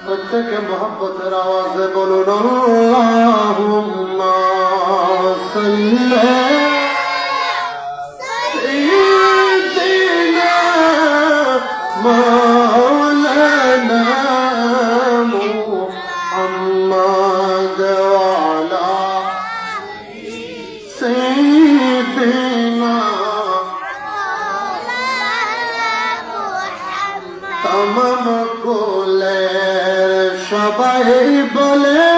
প্রত্যেকে মোহাব্বতের আওয়াজে বলুন আল্লাহুম্মা সাল্লি সাইয়্যিদিনা মাওলানা মুহাম্মাদ ওয়া আলা সাইয়্যিদিনা তামাম কুলের সবাই বলে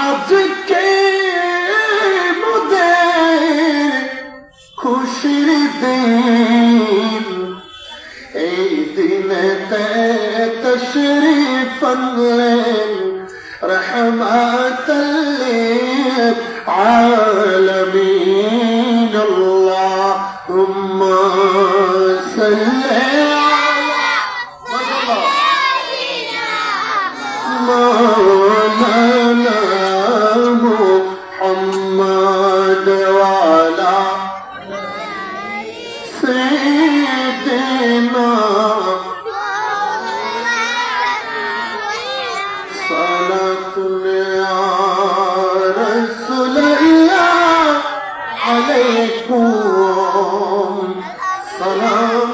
আজকে মোদের খুশির দিন, এই দিনেতে তশরিফ আনলেন রহমাতাল লিল আলামিন। আল্লাহুম্মা সাল্লি مولانا محمد وعلى سيدنا صلاة يا رسول الله عليكم سلام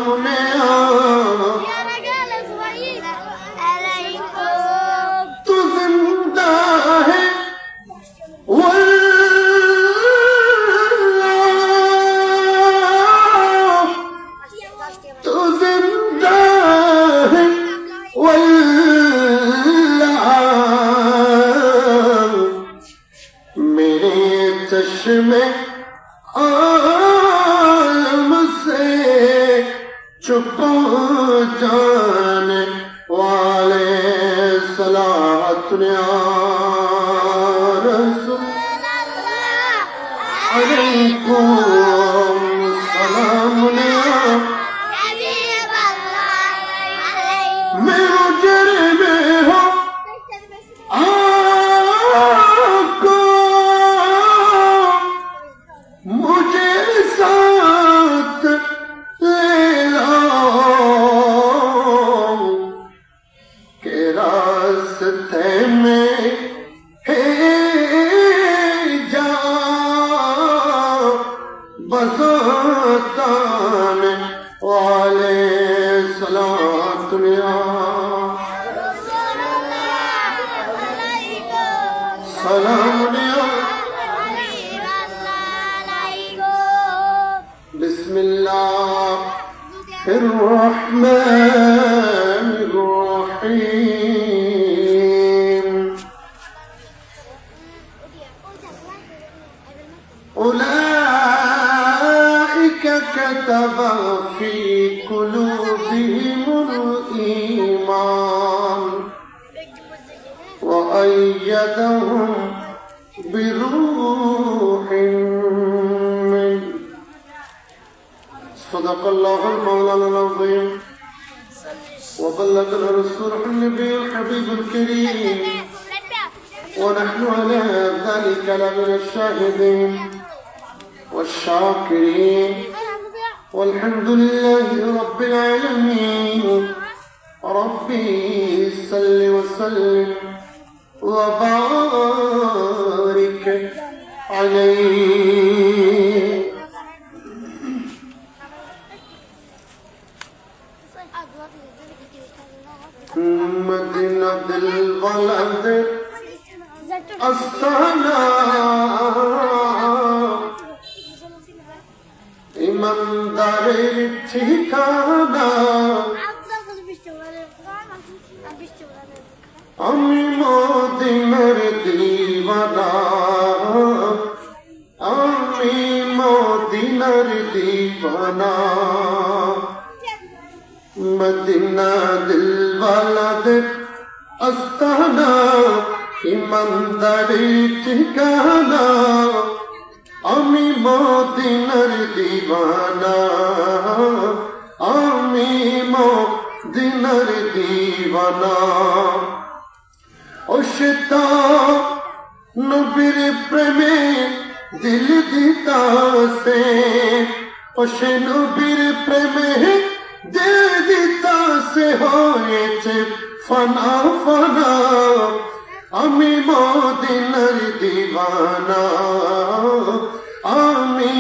चश्मे आलम से छुपा जाने वाले सलात या रसूल अलैकुम सलाम मैं मुजरिम हूँ मुझे साथ ले लो के रास्ते में है जा बज़ाताने वाले सलात सलाम الرحمن الرحيم أولئك كتب في قلوبهم الإيمان وأيدهم بروح منه صدق الله المولانا العظيم وبلغنا الرسول النبي الحبيب الكريم ونحن على ذلك لمن الشاهدين والشاكرين والحمد لله رب العالمين. ربي صل وسلم وبارك عليه. مدينة البلد أستانا ইমানদারের ঠিকানা আমি মদিনার দিওয়ানা, আমি মদিনার দিওয়ানা। মদিনা দিলওয়ালাদের আস্তানা, ইমানদারের ঠিকানা আমি মদিনার দিওয়ানা। দিওয়ানা ও সেতা নবীর প্রেমে দিল দিতাছে ও সে নবীর প্রেমে দিল দিতাছে হয়েছে ফানা ফানা আমি মদিনার দিওয়ানা আমি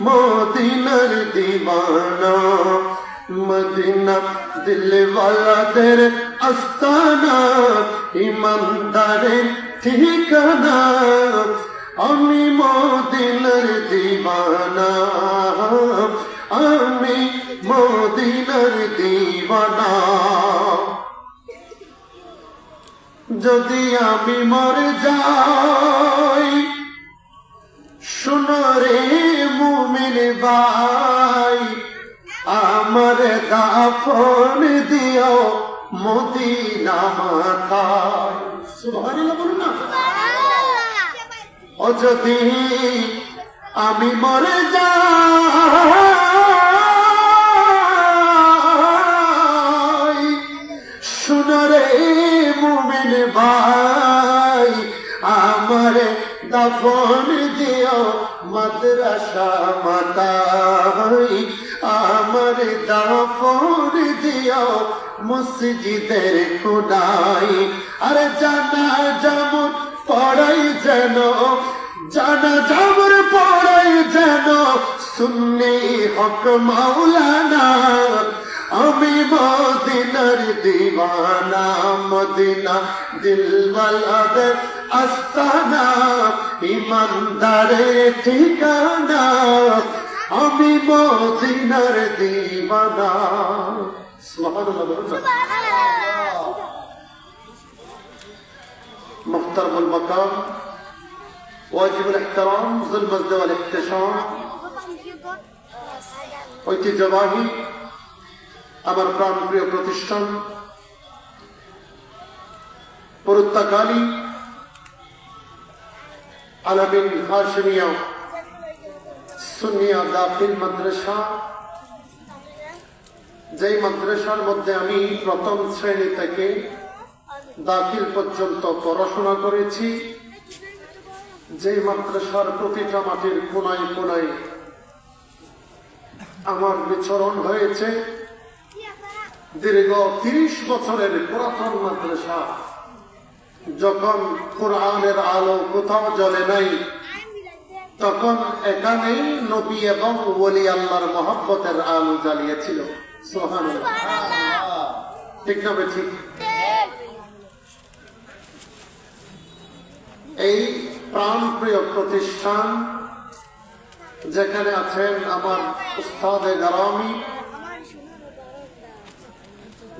মদিনার দিওয়ানা মদিনা দিল ওয়ালাদের আস্তানা ইমানদারের ঠিকানা আমি মদিনার দিওয়ানা আমি মদিনার দিওয়ানা যদি আমি মরে যাই শোনো রে মুমিন ভাই আমার দাফন দিও মদিনা মাথায় সুবহানাল্লাহ বলুন না ও যদি আমি মরে যাই শোনো রে মুমিন ভাই আমার দাফন দিও মাদ্রাসা মাতাই আমার দাফন দিও মসজিদের কোনায় আরে জানা যেমন পড়াই যেন জানা যেমন পড়াই যেন সুন্নি হক মাওলানা আমি মদিনার দিওয়ানা মদিনা দিলওয়ালাদের আস্তানা ইমানদারের ঠিকানা আমি মদিনার দিওয়ানা সুবহানাল্লাহ محترم المقام واجب الاحترام ذو المجد والاحتشام ঐতিহ্যবাহী আমার প্রাণপ্রিয় প্রতিষ্ঠান পরুত্তাকালী আলামিন হাশিমিয়া সুন্নিয়া দাখিল মাদ্রাসা যেই মাদ্রাসার মধ্যে আমি প্রথম শ্রেণী থেকে দাখিল পর্যন্ত পড়াশোনা করেছি যে মাদ্রাসার প্রতিটা মাটির কোনায় কোনায় আমার বিচরণ হয়েছে দীর্ঘ 30 বছরের পুরাতন মাদ্রাসা যখন কোরআনের আলো কোথাও জ্বলে নাই তখন এখানেই নবী এবং ওলি আল্লাহর মহব্বতের আলো জ্বালিয়েছিল সুবহানাল্লাহ ঠিক না ঠিক এই প্রাণপ্রিয় প্রতিষ্ঠান যেখানে আছেন আমার উস্তাদে গারামি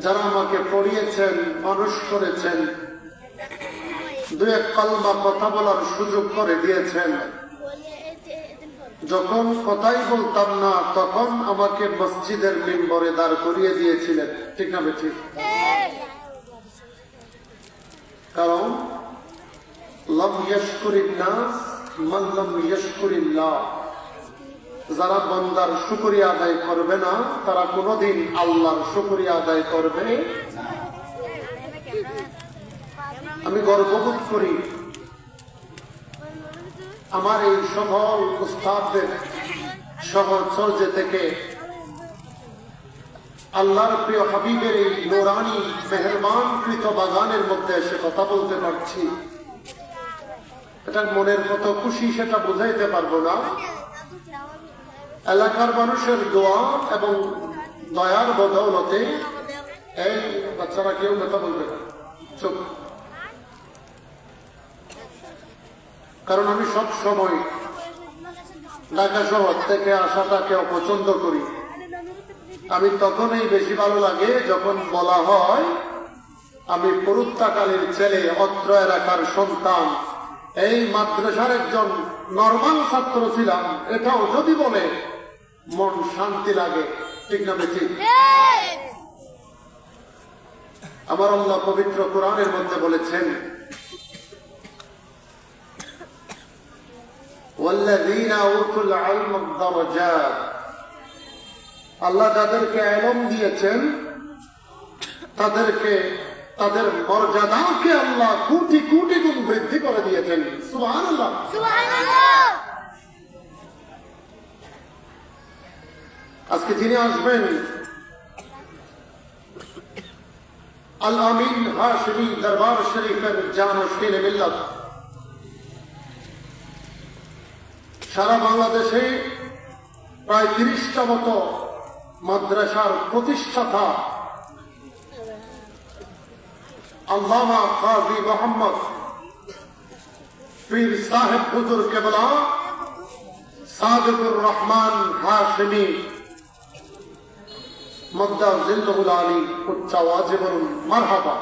যারা আমাকে পড়িয়েছেন মানুষ করেছেন দু এক কলমা কথা বলার সুযোগ করে দিয়েছেন যখন কথাই বলতাম না তখন আমাকে মসজিদের মিম্বরে দাঁড় করিয়ে দিয়েছিলেন ঠিক না ঠিক কারণ লাম ইয়াশকুরিন নাস মান লাম ইয়াশকুরিল্লাহ যারা বান্দার শুকরিয়া আদায় করবে না তারা কোনোদিন আল্লাহর শুকরিয়া আদায় করবে আমি গর্ববোধ করি আমার এই সকল উস্তাদদের শহর চর্যে থেকে আল্লাহর প্রিয় হাবিবের এই নোরানি মেহেরবান কৃত বাগানের মধ্যে এসে কথা বলতে পারছি এটা মনের কত খুশি সেটা বোঝাইতে পারবো না এলাকার মানুষের দোয়া এবং দয়ার বদৌলতে এই বাচ্চারা কেউ কথা বলবে না চুপ কারণ আমি সব সময় ঢাকা শহর থেকে আসাটাকে অপছন্দ করি আমি তখনই বেশি ভালো লাগে যখন বলা হয় আমি পরুত্তাকালীর ছেলে অত্র এলাকার সন্তান এই মাদ্রাসার একজন নরমাল ছাত্র ছিলাম এটাও যদি বলে মন শান্তি লাগে ঠিক না ঠিক আমার আল্লাহ পবিত্র কোরআনের মধ্যে বলেছেন والذين اوتوا العلم درجات আল্লাহ যাদেরকে ইলম দিয়েছেন তাদেরকে তাদের মর্যাদাকে আল্লাহ কোটি কোটি গুণ বৃদ্ধি করে দিয়েছেন। সুবহানাল্লাহ। আজকে যিনি আসবেন আল আমিন হাশমি দরবার শরীফের জানশীন মিল্লাত, সারা বাংলাদেশে প্রায় 30টা মতো মাদ্রাসার প্রতিষ্ঠাতা আল্লামা কাজী মোহাম্মদ পীর সাহেব হুজুর কেবলা সাদিকুর রহমান হাশমি মদ্দা জিল্লুল আলী উচ্চ আওয়াজে বলুন মারহাবা।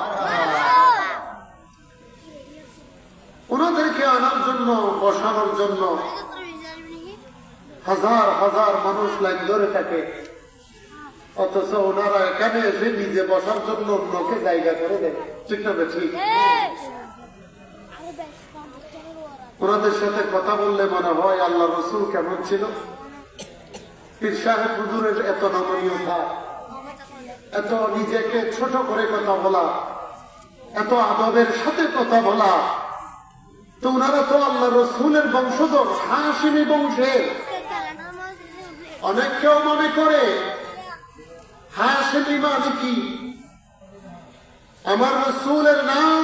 ওনাদেরকে আনার জন্য, বসানোর জন্য হাজার হাজার মানুষ লাইন ধরে থাকে, অথচ ওনারা এখানে এসে নিজে বসার জন্য অন্যকে জায়গা করে দেয়। ঠিক না ঠিক? ওনাদের সাথে কথা বললে মনে হয় আল্লাহ রসুল কেমন ছিল। পীর সাহেব হুজুরের এত নমনীয়তা, এত নিজেকে ছোট করে কথা বলা, এত আদবের সাথে কথা বলা, তো ওনারা তো আল্লাহ রসুলের বংশধর, হাশিমি বংশের। অনেক কেউ মনে করে হাশিমি মানে কি? আমার রসুলের নাম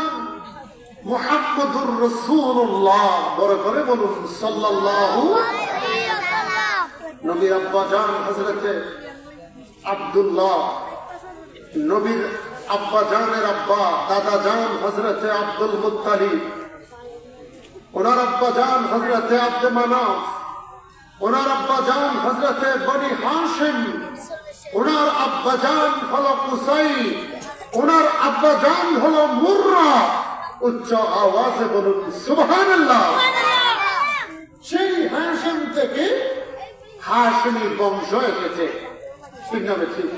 মুহাম্মদুর রাসূলুল্লাহ। বড় করে বলুন সাল্লাল্লাহু। নবীর আব্বা জান হযরতে আব্দুল্লাহ, নবীর আব্বা জানের আব্বা দাদা জান হযরতে আব্দুল মুত্তালিব, ওনার আব্বা জান হযরতে আব্দে মানাফ, ওনার আব্বা জান হযরতে বনি হাশিম, ওনার আব্বা জান হলো কুসাই, ওনার আব্বা জান হলো মুররা। উচ্চ আওয়াজে বলুন সুবহানাল্লাহ। সেই হাশিম থেকে হাশিমি বংশ এসেছে। ঠিক না ঠিক?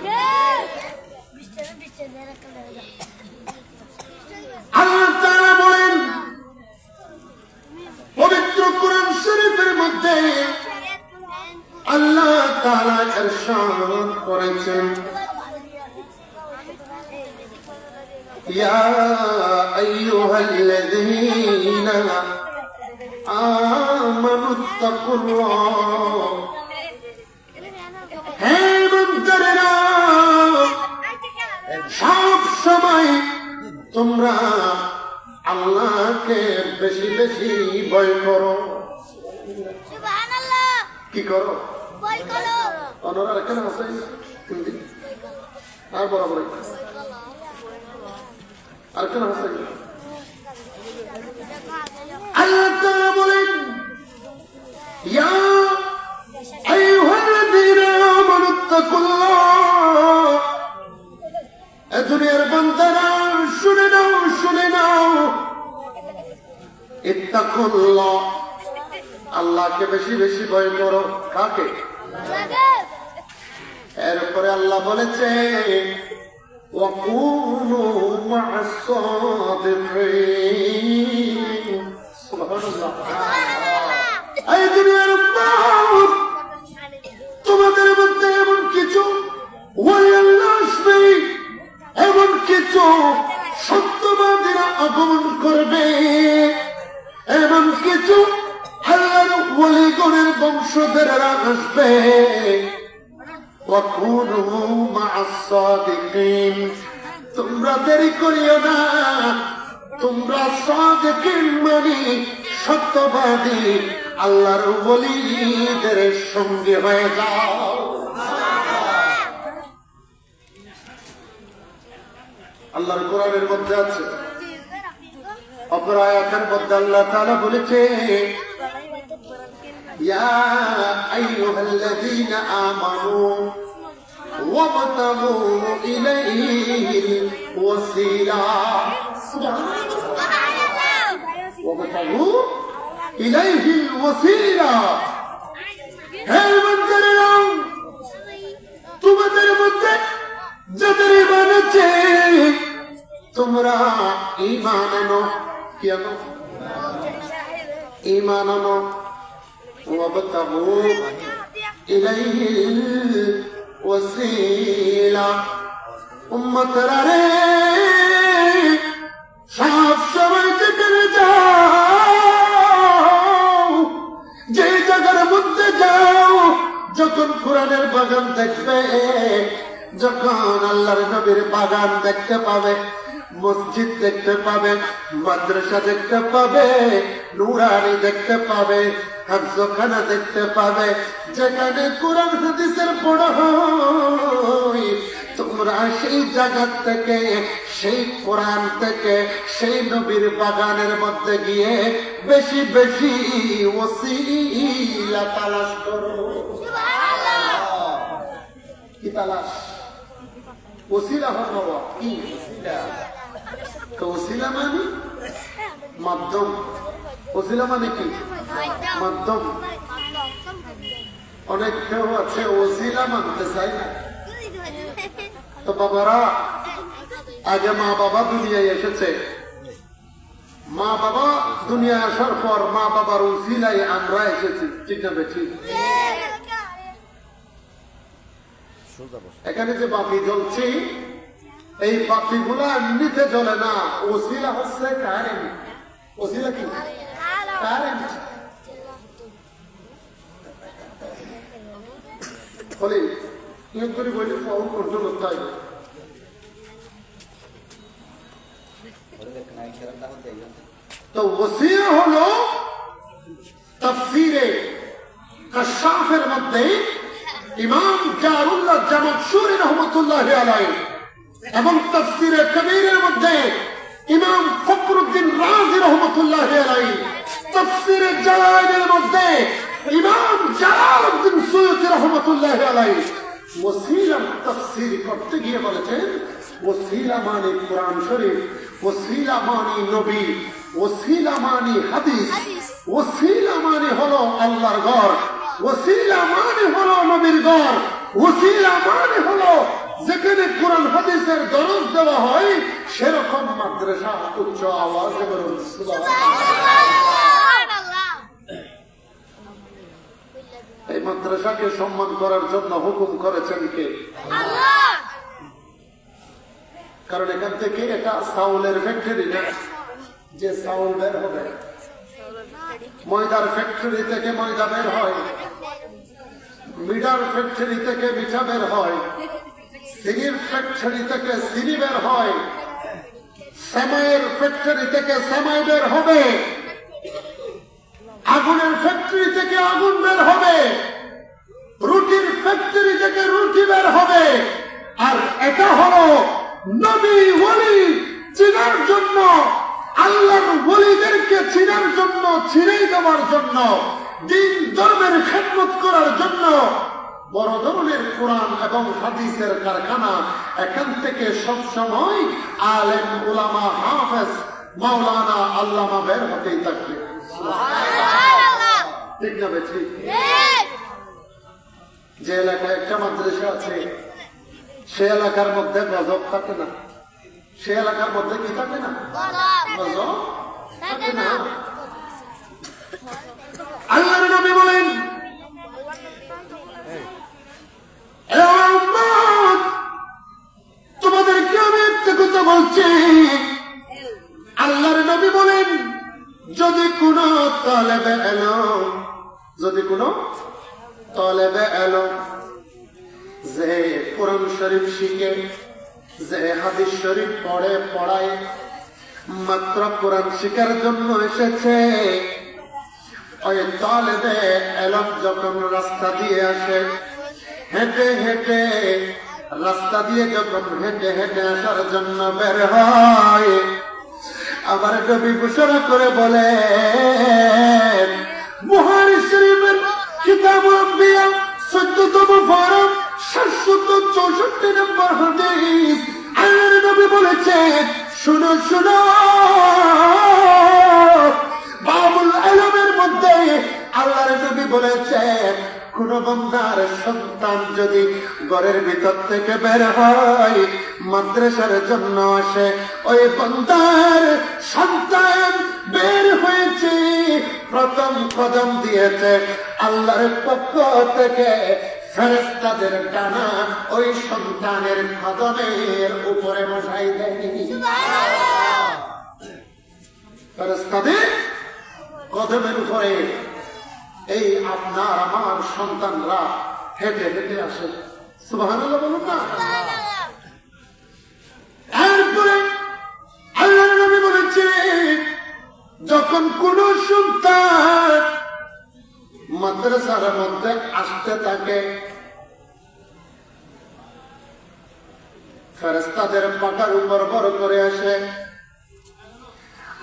আল্লাহ তাআলা বলেন পবিত্র কোরআন শরীফের মধ্যে, আল্লাহ তাআলা ইরশাদ করেছেন, ইয়া আইয়ুহাল্লাযীনা আমানুত্তাকুল্লাহ, হে মুমিনরা সব সময় তোমরা আল্লাহকে বেশি বেশি ভয় করো। সুবহানাল্লাহ। কি করো? ভয় করো। অনরা কেন আছে? আর বরাবর আর কেন আছে? আল্লাহ তাআলা বলেন, ইয়া আইয়ুহাল্লাযীনা আমানুত্তাকুল্লাহ, এ দুনিয়ার বান্দারা শুনে নাও, শুনে নাও, ইত্তাকুল্লাহ, আল্লাহকে বেশি বেশি ভয় করো। কাকে? এরপরে আল্লাহ বলেছে ওয়াকুনু মা'আস সাদিকিন। সুবহানাল্লাহ। এই দুনিয়ার মানুষ, তোমাদের মধ্যে এমন কিছু ওলি আল্লাহ আসবে, এমন কিছু সত্যবাদীরা আগমন করবে, এমন কিছু আল্লাহর ওলিগণের বংশধরেরা আসবে। ওয়াকুনু মা'আস সাদিকিন, তোমরা দেরি করিও না, তোমরা সাদিকিন মানে সত্যবাদী আল্লাহর ওলিদের সঙ্গে হয়ে যাও। আল্লাহর কোরআনের মধ্যে আছে, অপর আয়াতের মধ্যে আল্লাহ তাআলা বলেছে, ইয়া আইয়ুহাল্লাযীনা আমানু ওয়াবতাগু ইলাইহিল ওয়াসিলা। সুবহানাল্লাহ। ওয়াবতাগু ইলাইহিল ওয়াসিলা। হে বান্দারা, তোমাদের মধ্যে যাদের ঈমান আছে, তোমরা ঈমান আনো। কি আনো? ঈমান আনো। ওয়াবতাগু ইলাইহিল ওয়াসিলা। উম্মতরা রে, সব সময় যেখানে যাও, যে জায়গার মধ্যে যাও, যখন কোরআনের বাগান দেখবে, যখন আল্লাহর নবীর বাগান দেখতে পাবে, মসজিদ দেখতে পাবে, মাদ্রাসা দেখতে পাবে, নুরানি দেখতে পাবে, হাফজখানা দেখতে পাবে, যেখানে কোরআন হাদিসের পড়া হয়, তোমরা সেই জায়গা থেকে, সেই কোরআন থেকে, সেই নবীর বাগানের মধ্যে গিয়ে বেশি বেশি ওসিলা তালাশ করো। কি তালাশ? ওসিলা হলো কি? তো ওসিলা মানে মাধ্যম। ওসিলা মানে কি? মাধ্যম। অনেক কেউ আছে ওসিলা মানতে চাই না। তো বাবারা, আগে মা বাবা দুনিয়ায় এসেছে, মা বাবা দুনিয়ায় আসার পর মা বাবার ওসিলায় আমরা এসেছি, ঠিক না বেশি? এখানে যে বাতি জ্বলছি, এই বাতিগুলো এমনিতে জ্বলে না, ওসিলা হচ্ছে কারেন্ট। ওসিলা কি? কারেন্ট। বলি নিয়োগ করে বলি ফর্ম কন্ট্রোল করতে হয়। তো ওসিলা হলো তাফসীরে কাশাফের মধ্যে ইমাম জারুল্লাহ জামাশুরি রহমাতুল্লাহি আলাইহি এবং তাফসীরে কবীরের মধ্যে ইমাম ফখরুদ্দিন রাজি রহমাতুল্লাহি আলাইহি, তাফসীরে জালালাইনের মধ্যে ইমাম জালালউদ্দিন সুয়ুতী রহমাতুল্লাহি আলাইহি ওসিলা তাফসীর করতে গিয়ে বলেছেন, ওসিলা মানে কোরআন শরীফ, ওসিলা মানে নবী, ওসিলা মানে হাদিস, ওসিলা মানে হলো আল্লাহর ঘর, ওসিলা মানে হলো নবীর ঘর, ওসিলা মানে হলো যেখানে কোরআন হাদিসের দরস দেওয়া হয়, সেরকম মাদ্রাসা। উচ্চ আওয়াজে বলুন সুবহানাল্লাহ। এই মাদ্রাসাকে সম্মান করার জন্য হুকুম করেছেন কে? আল্লাহ। কারণ এখান থেকে এটা চাউলের ফ্যাক্টরি না, যে চাউল বের হবে, ময়দার ফ্যাক্টরি থেকে ময়দা বের হয়, মিঠার ফ্যাক্টরি থেকে মিঠা বের হয়, চিনির ফ্যাক্টরি থেকে চিনি বের হয়, সেমাইয়ের ফ্যাক্টরি থেকে সেমাই বের হবে, আগুনের ফ্যাক্টরি থেকে আগুন বের হবে, রুটির ফ্যাক্টরি থেকে রুটি বের হবে। আর এটা হলো নবী ওলি চিনার জন্য, আল্লাহর ওলিদেরকে চিনার জন্য, চিনেই দেওয়ার জন্য, দিন ধর্মের খেদমত করার জন্য বড় ধরনের কোরআন এবং হাদিসের কারখানা। এখান থেকে সবসময় আলেম, উলামা, হাফেজ, মাওলানা, আল্লামা বের হতেই থাকবে। ঠিক না বেশি? যে এলাকায় একটা মাদ্রাসা আছে, সে এলাকার মধ্যে গজব থাকে না, সে এলাকার মধ্যে কি থাকে না? গজব থাকে না। আল্লাহর নবী বলেন, তোমাদেরকে আমি একটা কথা বলছি। আল্লাহর নবী বলেন, যদি কোন তালেবে ইলম, যদি কোন তালেবে ইলম যে কোরআন শরীফ শিখে, যে হাদিস শরীফ পড়ে, পড়ায়, মাত্র কোরআন শিখার জন্য এসেছে, ওই তালেবে ইলম যখন রাস্তা দিয়ে আসে, হেঁটে হেঁটে রাস্তা দিয়ে যখন হেঁটে হেঁটে আসার জন্য বের হয়, আবার নবী ঘোষণা করে বলে, বুখারী শরীফের কিতাবুল আম্বিয়া 14তম পারা 764 নম্বর হাদিস, আল্লাহর নবী বলেছে, শুনো শুনো, বাবুল ইলমের মধ্যে আল্লাহর নবী বলেছে, কোন বান্দার সন্তান যদি ঘরের ভিতর থেকে বের হয়, মাদ্রাসার জন্য আসে, ওই বান্দার সন্তান বের হয়েছে, প্রথম কদম দিয়েছে, আল্লাহর পক্ষ থেকে ফেরেশতাদের ডানা ওই সন্তানের কদমের উপরে বসাই দেয়। ফেরেশতাদের কদমের উপরে এই আপনার আমার সন্তানরা হেঁটে হেঁটে আসে। সুবহানাল্লাহ বলুন না। এরপরে আল্লাহর নবী বলেছেন, যখন কোন সন্তান মাদ্রাসার মধ্যে আসতে থাকে, ফেরেশতাদের পাখার উপর বড় করে আসে।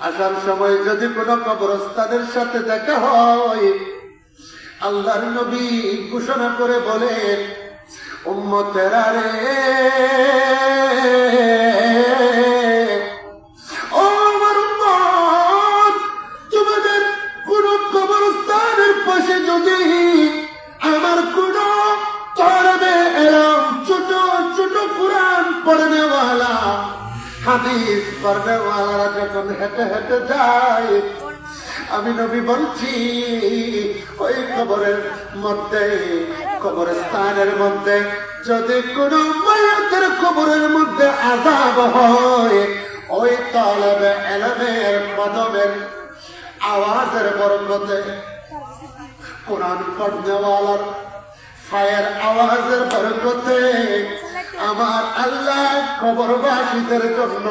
আসার সময় যদি কোনো কবরস্থানের সাথে দেখা হয়, আল্লাহর নবী ঘোষণা করে বলেন, উম্মতেরা রে, ও আমার উম্মত, তোমাদের কোন কবরস্থানের পাশে যদি আমার কোন তরবে এলাম ছোট ছোট কুরআন পড়নেওয়ালা, হাদিস পড়নেওয়ালারা যখন হেঁটে হেঁটে যায়, আমি নবী বলছি ওই কবরের মধ্যে, কবরস্থানের মধ্যে যদি কোন মায়াতের কবরের মধ্যে আযাব হয়, ওই তালেবে ইলমের কদমের আওয়াজের বরকতে, কোরআন পড়নেওয়ালার ফায়ের আওয়াজের বরকতে আমার আল্লাহ কবরবাসীদের জন্য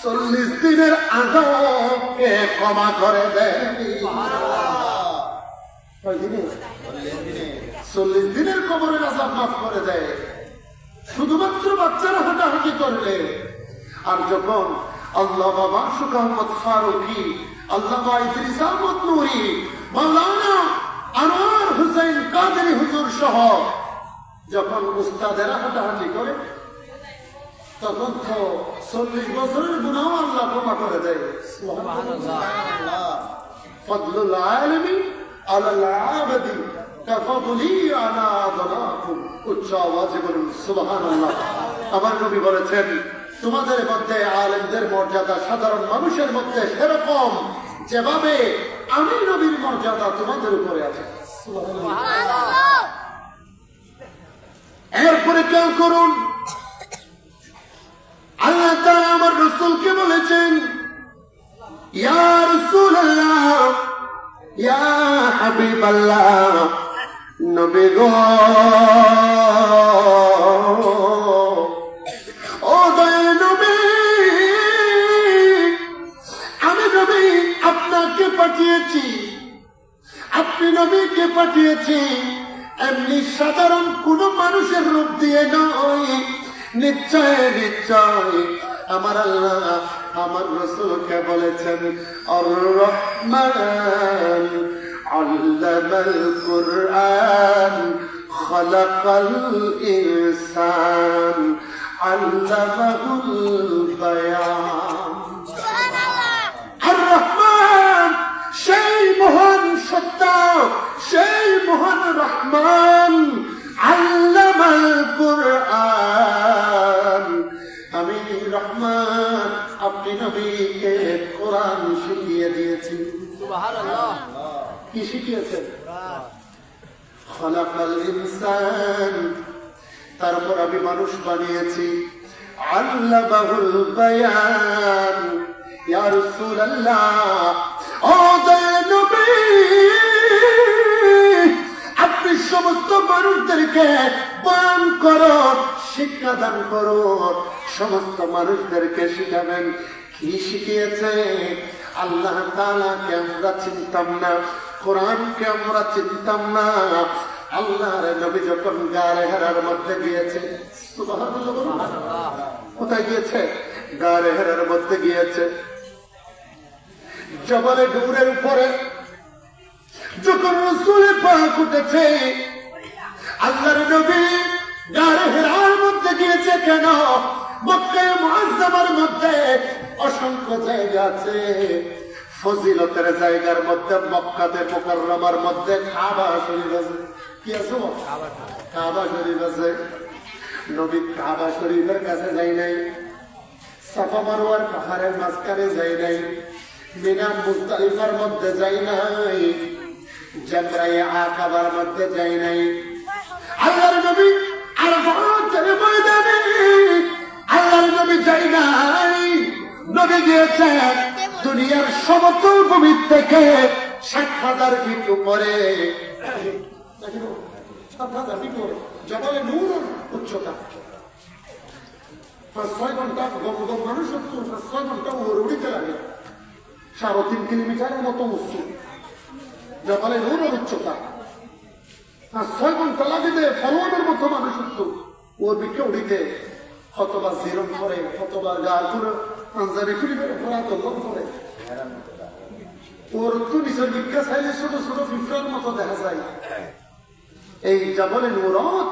40 দিনের আযাবকে ক্ষমা করে দেয়। 40 দিনের কবরের আযাব মাফ করে দেয়, শুধুমাত্র বাচ্চারা হাঁটাহাঁটি করলে। আর যখন আল্লামা মাসুক আহমদ ফারুকি, আল্লামা ইদ্রিস আহমদ নুরি, মাওলানা আনোয়ার হুসাইন কাদেরী হুজুর সহ যখন উস্তাদেরা হাঁটাহাঁটি করে, তখন তো 40 বছরের গুনাহ আল্লাহ ক্ষমা করে দেয়। ফদলুল আলিমি আলাল আবদি কাফদলি আলা আদনাকুম। উচ্চ আওয়াজে বলুন সুবহানাল্লাহ। আমার নবী বলেছেন, তোমাদের মধ্যে আলেমদের মর্যাদা সাধারণ মানুষের মধ্যে সেরকম যেভাবে আমি নবীর মর্যাদা তোমাদের উপরে আছে। সুবহানাল্লাহ। এরপরে কেউ করুন, আল্লাহ তাআলা আমার রাসূলকে বলেছেন, ইয়া রাসূলুল্লাহ, ইয়া হাবিবাল্লাহ, নবী গো, ও দয়াল নবী, আমি নবী আপনাকে পাঠিয়েছি, আপনি নবীকে পাঠিয়েছি এমনি সাধারণ কোন মানুষের রূপ দিয়ে নয়, নিশ্চয় নিশ্চয় আমার আল্লাহ আমার রাসূলকে বলেছেন, আর রহমান আল্লামাল কুরআন খালাকাল ইনসান আল্লামাহুল বায়ান। আর রহমান সেই মহান সত্তা, সেই মহান রহমান, আল্লামাল কুরআন, আমি রহমান আপনি নবীকে কোরআন শিখিয়ে দিয়েছি। সুবহানাল্লাহ। কি শিখিয়েছেন? খালাকাল ইনসান, তারপর আমি মানুষ বানিয়েছি, আল্লামাহুল বায়ান। ইয়া রাসূলুল্লাহ, ও দয়াল নবী, আপনি সমস্ত মানুষদেরকে বয়ান করো, শিক্ষা দান করো, সমস্ত মানুষদেরকে শিখাবেন। কি শিখিয়েছে? আল্লাহ তাআলাকে আমরা চিনতাম না, কোরআনকে আমরা চিনতাম না। আল্লাহর নবী যখন গারে হেরার মধ্যে গিয়েছে, সুবহানাল্লাহ, কোথায় গিয়েছে? গারে হেরার মধ্যে গিয়েছে, জবলে ডুরের উপরে যখন রাসূল পাক উঠেছে, আল্লাহর নবী গারে হেরার মধ্যে গিয়েছে কেন? মক্কা মুআজ্জামার মধ্যে অসংখ্য জায়গা আছে, ফজিলতের জায়গার মধ্যে মক্কাতে মুকাররমার মধ্যে কাবা শরীফ আছে। কি আছে? কাবা শরীফ আছে। নবী কাবা শরীফের কাছে যাই নাই, সাফা মারওয়ার পাহাড়ের মাঝখানে যাই নাই, মিনা মুজদালিফার মধ্যে যাই নাই, জামরায়ে আকাবার মধ্যে যাই নাই। আল্লাহর নবী আরাফাতের ময়দানে আল্লাহর নবী যাই নাই, নবী গিয়েছে দুনিয়ার সমতল ভূমি থেকে 60,000 ফিট উপরে, 7,000 ফিট উপরে জবালে নূর উচ্চতা। 5-6 ঘন্টা মানুষ 5-6 ঘন্টা উড়িতে লাগে। 3.5 কিলোমিটারের মতো উঁচু জবালে নূরের উচ্চতা। 5-6 ঘন্টা লাগে যে ফরওয়ার্ডের মতো মানুষ উঠতো ওর দিকে উড়িতে। কতবার জিরম করে, কতবার গা করে আনজারি খুলি করে পড়াতল্লম করে। ওর তো নিচের দিকটা চাইলে ছোট ছোট পিঁপড়ার মতো দেখা যায়। এই জাবলে নূরত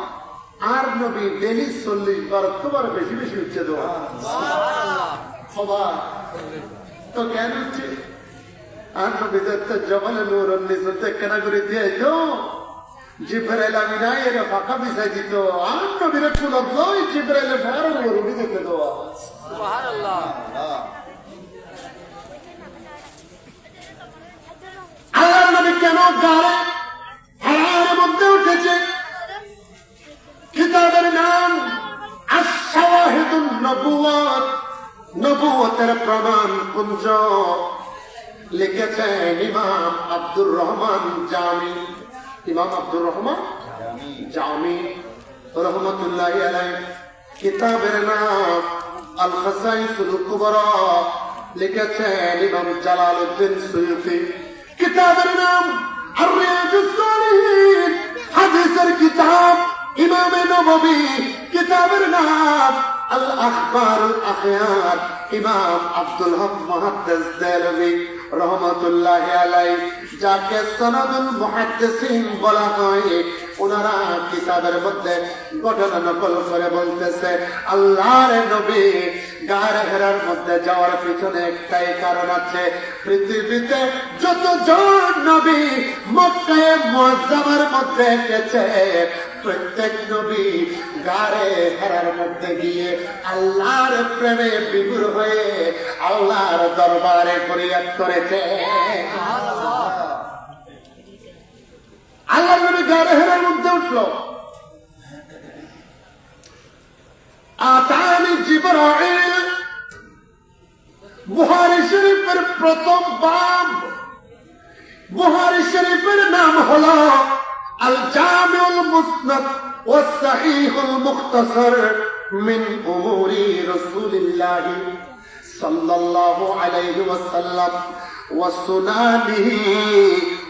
আর নবী ডেলি 40 বার তোমার বেশি বেশি উঠছে দেওয়া সবার তো কেন উঠছে? আর নবী জাবলে নূরের নিচে কেনা করে দিয়ে তো জিব্রাইল আমিনা এরা ফাঁকা বিছাই দিত। আর নবীরে কুলব লই জিব্রাইলের ফের রুবি দিতে দেওয়া। সুবহানাল্লাহ। আল্লাহর নবী কেন গারে হারার মধ্যে উঠেছে? কিতাবের নাম আশ-শাওয়াহিদুন নবুওয়াত, নবুওয়াতের প্রমাণ পুঞ্জ। লিখেছেন ইমাম আব্দুর রহমান জামি। ইমাম আব্দুর রহমান জামি রহমতুল্লাহি আলাইহি। কিতাবের নাম আল খাসাইসুল কুবরা। লিখেছেন ইমাম জালালউদ্দিন সুয়ুতি। কিতাবের নাম আর রিয়াজুস সালিহিন। হাদিসের কিতাব ইমাম নববী। কিতাবের নাম আল আখবারুল আখয়ার। ইমাম আব্দুল হক মুহাদ্দিস দেলভী রহমতুল্লাহি আলাইহি, যাকে সনদুল মুহাদ্দিসিন বলা হয়। ওনারা কিতাবের মধ্যে ঘটনা নকল করে বলতেছে আল্লাহর নবী গারে হেরার মধ্যে যাওয়ার পিছনে একটাই কারণ আছে। পৃথিবীতে যতজন নবী মক্কায়ে মুআজ্জামার মধ্যে গেছে প্রত্যেক নবী গারে হেরার মধ্যে গিয়ে আল্লাহর প্রেমে বিভোর হয়ে আল্লাহর দরবারে ফরিয়াদ করেছে। আল্লাহ নবী গারে হেরার মধ্যে উঠলো। আতানি জিবরাইল। বুখারী শরীফের প্রথম বাব। বুখারী শরীফের নাম হলো আল জামিউল মুসনাদ ওয়াস সাহিহুল মুখতাসার মিন উমুরি রাসূলিল্লাহ সাল্লাল্লাহু আলাইহি ওয়াসাল্লাম ওয়া সুনানিহি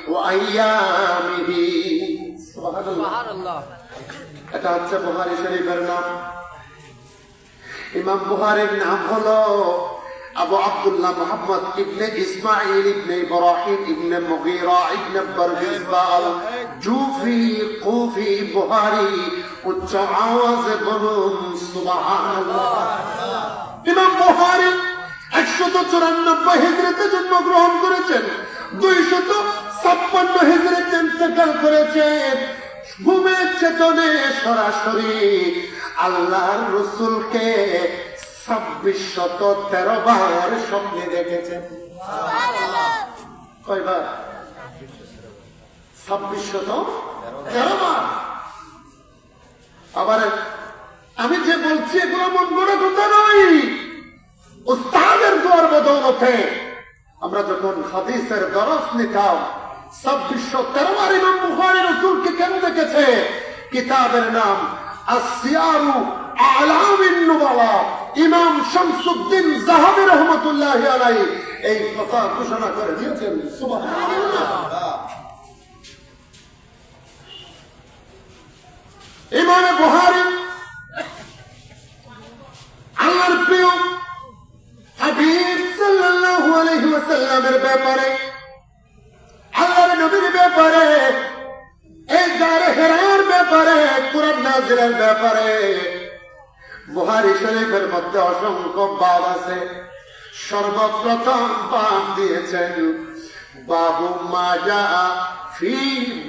ওয়া আইয়ামিহি। সুবহানাল্লাহ। এটা হচ্ছে বুখারী শরীফের নাম। ইমাম বুখারীর নাম হলো আবু আব্দুল্লাহ মুহাম্মদ ইবনে ইসমাঈল ইবনে ইব্রাহিম ইবনে মুগীরা ইবনে বারজিসবাল জুফি কুফি বুখারী। উচ্চ আওয়াজে বলুন সুবহানাল্লাহ। ইমাম বুখারী 194 হিজরিতে জন্মগ্রহণ করেছেন, 256 হিজরিতে ইন্তেকাল করেছেন। ঘুমে চেতনে সরাসরি আল্লাহর রাসূলকে 2613 বার স্বপ্নে দেখেছেন। কয়বার? 2613 বার। আবার আমি যে বলছি এগুলো মন গড়া কথা নয়, উস্তাদের দোয়ার বদৌলতে আমরা যখন হাদিসের দরস নিতাম 2613 বার ইমাম বুখারী রাসূলকে কেন দেখেছে? কিতাবের নাম আসসিয়ারু আলামিন নুবাওয়া। ইমাম শামসুদ্দিন যাহাবী রহমাতুল্লাহি আলাইহি এই কথা ঘোষণা করে দিয়েছেন। সুবহানাল্লাহ। ইমাম বুখারী আল্লাহর প্রিয় হাবিব সাল্লাল্লাহু আলাইহি ওয়াসাল্লামের ব্যাপারে, আল্লাহর নবীর ব্যাপারে, এই গারে হেরার ব্যাপারে, কুরআন নাযিলের ব্যাপারে বুখারী শরীফের মধ্যে অসংখ্য বাব আছে। সর্বপ্রথম বাব দিয়েছেন বাবু মা জাআ ফি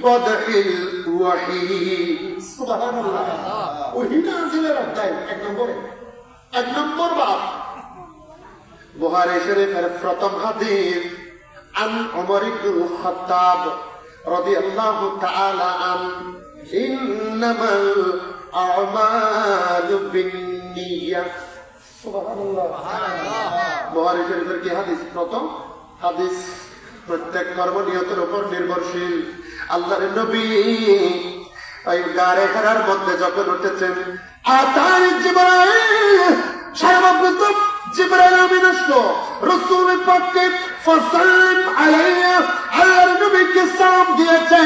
বদইল ওয়াহি। সুবহানাল্লাহ। ওহী নাযিলের অধ্যায় 1 নম্বর বাব। বুখারী শরীফের প্রথম হাদিস আন উমর ইবনে খাত্তাব রাদিয়াল্লাহু তাআলা আন ইন্নামাল আমালু বিন্নিয়াত। সুবহানাল্লাহ। বুখারী শরীফের কি হাদিস? প্রথম হাদিস প্রত্যেক কর্ম নিয়তের উপর নির্ভরশীল। আল্লাহর নবী ওই গাড়ে ঘেরার মধ্যে যখন উঠেছেন, আতাই জিবরাইল, সর্বপ্রথম জিবরাইল আমিন আসলো রাসূল পাককে ফাসাল্লিম আলাইহি, আল্লাহর নবীকে সালাম দিয়েছে,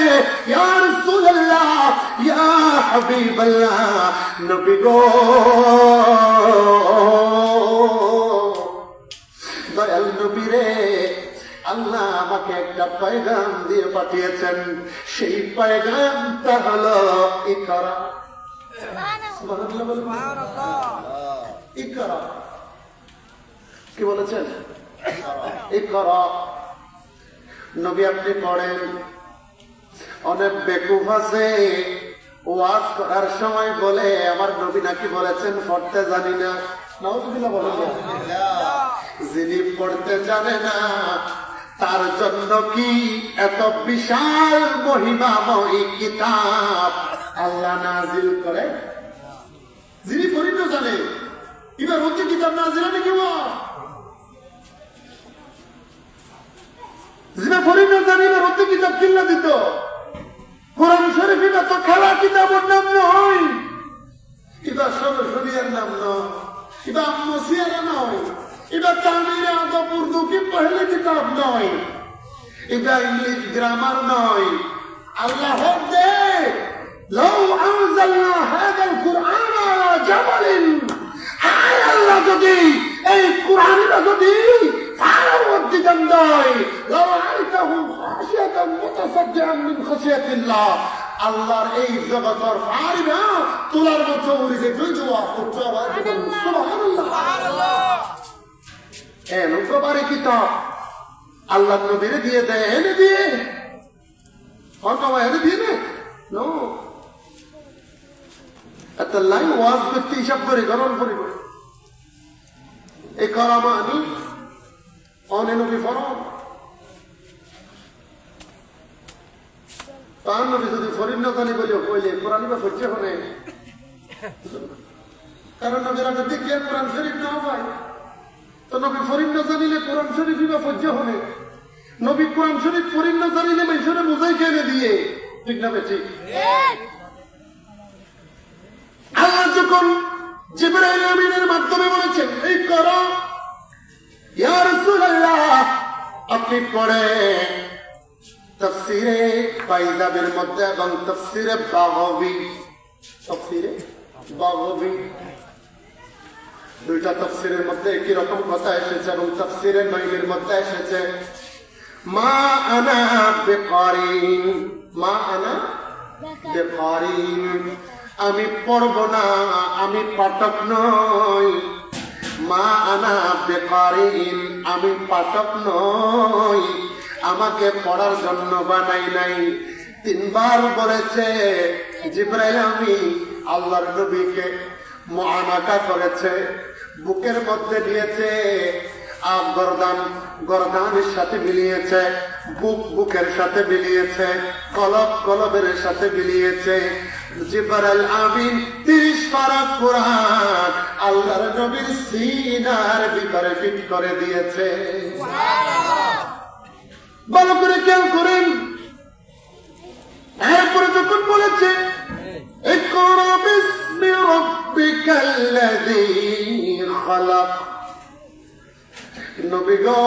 ইয়া রাসূলুল্লাহ, ইয়া হাবিবাল্লাহ, নবী গো, দয়াল নবী রে, আল্লাহ আমাকে একটা পয়গাম দিয়ে পাঠিয়েছেন, সেই পয়গামটা হলো ইকরা। ইকরা কি বলেছেন? ইকরা। নবী আপনি পড়েন। অনেক বেকুফ আছে ওয়াজ করার সময় বলে আমার নবী নাকি বলেছেন পড়তে জানি না। নাউজুবিল্লাহ বলেন না। যিনি পড়তে জানে না তার জন্য কি এত বিশাল মহিমাময়ী কিতাব আল্লাহ নাজিল করে? যিনি পড়িতে জানে এবার হচ্ছে কিতাব নাজিল হবে কি? যিনি পড়িতে জানে এবার হচ্ছে কিতাব কিল্লা দিত। কোরআন শরীফ এটা তো খেলা কিতাবের নাম নয়, এটা সরসরিয়ার নাম নয়, এটা মসিয়ারা নয়, এটা তামিল আদব উর্দু কি পহলে কিতাব নয়, এটা ইংলিশ গ্রামার নয়। আল্লাহ দে লাউ আনজালনা হাযাল কুরআন আলা জাবালিন, আয় আল্লাহ যদি এই কুরআনটা যদি পাহাড়ের মধ্যে দেয়, লাউ আইতাহু খাশিয়াতান মুতাসাদ্দিআন মিন খাশিয়াতিল্লাহ, আল্লাহর এই জগতের পাহাড় না তোলার মতো উড়ে যেত। জোয়া করতে আবার সুবহানাল্লাহ, সুবহানাল্লাহ। এনকবারে কিতাব আল্লাহ নবীরে দিয়ে দেয়, এনে দিয়ে এনে দিয়ে নে নো এত লাইন ওয়াজ করতে হিসাব করে গরম করিব। এই করামা আনি অনে নবী ফরম তার নবী যদি ফরিদ না জানি বলিও কইলে কোরআনই বা সহ্য হনে, কারণ নবীরা যদি কে কোরআন শরীফ না পায় তো নবী ফরিদ না জানিলে কোরআন শরীফই বা সহ্য হনে। নবী কোরআন শরীফ ফরিদ না জানিলে মানুষের বোঝাই কেনে দিয়ে, ঠিক না বেঠিক? আল্লাহ যখন জিবরাইল আমিনের মাধ্যমে বলেছেন এই করো, ইয়া রাসূলুল্লাহ আপনি পড়ে তাফসীরে বাইদাবের মধ্যে এবং তাফসীরে বাগাবী দুইটা তাফসীরের মধ্যে একই রকম কথা এসেছে এবং তাফসীরে নাইমের মধ্যে এসেছে মা আনা বিকারিন, মা আনা বিকারিন, আমি পড়ব না, আমি পাঠক নই। মা আনা বিকারিন, আমি পাঠক নই, আমাকে পড়ার জন্য বানাই নাই। তিনবার বলেছে জিবরাইল আমিন আল্লাহর নবীকে মুআনাকা করেছে, বুকের মধ্যে দিয়েছে, গর্দানের সাথে মিলিয়েছে, বুকের সাথে মিলিয়েছে, কলবের সাথে মিলিয়েছে। জিবরাইল আমিন 30 পারা কুরআন আল্লাহর নবীর সিনার ভিতরে ফিট করে দিয়েছে। ভালো করে খেয়াল করেন। এরপরে যখন বলেছে ইকরা বিসমি রাব্বিকাল্লাযী খালাক, নবী গো,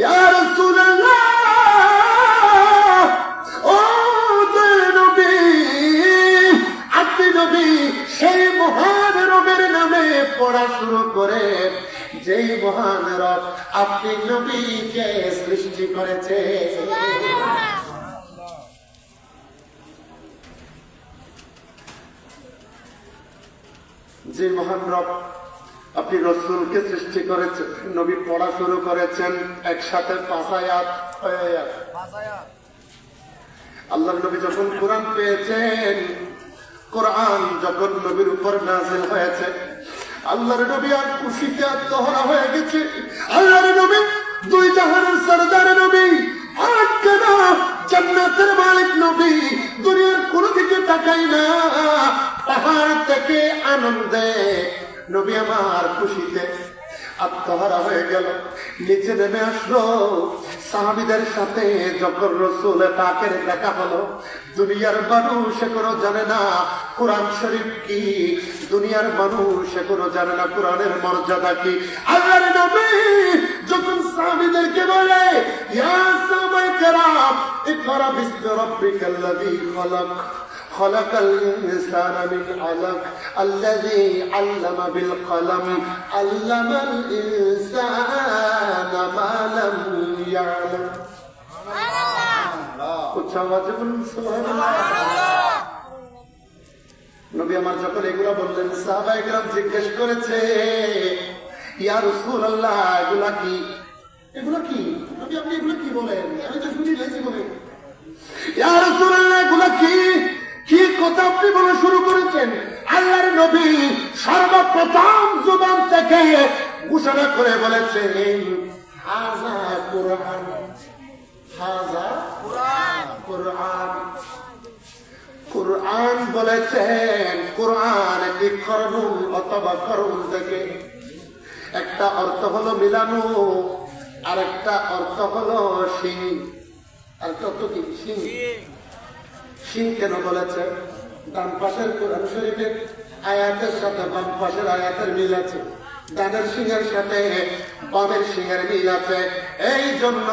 ইয়া রাসূলুল্লাহ, ও নবী, আপনি নবী সেই মহান রবের নামে পড়া শুরু করে যেই মহান রব আপনি নবীকে সৃষ্টি করেছে। যে মহান রব আপনি রাসূলকে সৃষ্টি করেছেন, নবী পড়া শুরু করেছেন একসাথে 5 আয়াত। আল্লাহর নবী যখন কোরআন পেয়েছেন, কোরআন যখন নবীর উপর নাযিল হয়েছে, আল্লাহর নবী আর খুশিতে আত্মহারা হয়ে গেছে। আল্লাহর নবী দুই জাহানের সরদার নবী, আর কেন জান্নাতের মালিক নবী, দুনিয়ার কোন দিকে তাকাই না, পাহাড় থেকে আনন্দে নবী আমার খুশিতে আত্মহারা হয়ে গেল, নিচে নেমে আসলো। সাহাবীদের সাথে যখন রাসূল পাকের দেখা হলো, দুনিয়ার মানুষ এখনো জানে না কোরআন শরীফ কি, দুনিয়ার মানুষ এখনো জানে না কোরআনের মর্যাদা কি। আল্লাহর নবী যখন সাহাবীদেরকে বলে, ইয়া সাহাবায়ে কেরাম, ইকরা বিসমি রাব্বিকাল্লাযী খালাক, خلق الإنسان من علق الذي علم بالقلم علم الإنسان ما لم يعلم উচ্চ আওয়াজে বলুন সুবহানাল্লাহ। নবী আমার যখন এগুলা বললেন, সাহাবায়ে কেরাম জিজ্ঞেস করেছে, ইয়া রাসূলুল্লাহ, এগুলা কি? এগুলা কি নবী, আপনি এগুলা কি বলেন? আমি তো শুনি নাই জীবনে। ইয়া রাসূলুল্লাহ, এগুলা কি? কি কথা আপনি বলে শুরু করেছেন? আল্লাহর নবী সর্বপ্রথম জবান থেকে ঘোষণা করে বলেছেন, হাযা কুরআন, হাযা কুরআন। কুরআন বলেছেন, কুরআন একটি করুন অথবা করুন থেকে একটা অর্থ হলো মিলানো, আর একটা অর্থ হলো সিং। আর কত কি সিং? সিং কেন বলেছে? ডান পাশের কোরআন শরীফের আয়াতের সাথে বাম পাশের আয়াতের মিল আছে, ডানের সিংহের সাথে বামের সিংহের মিল আছে। এই জন্য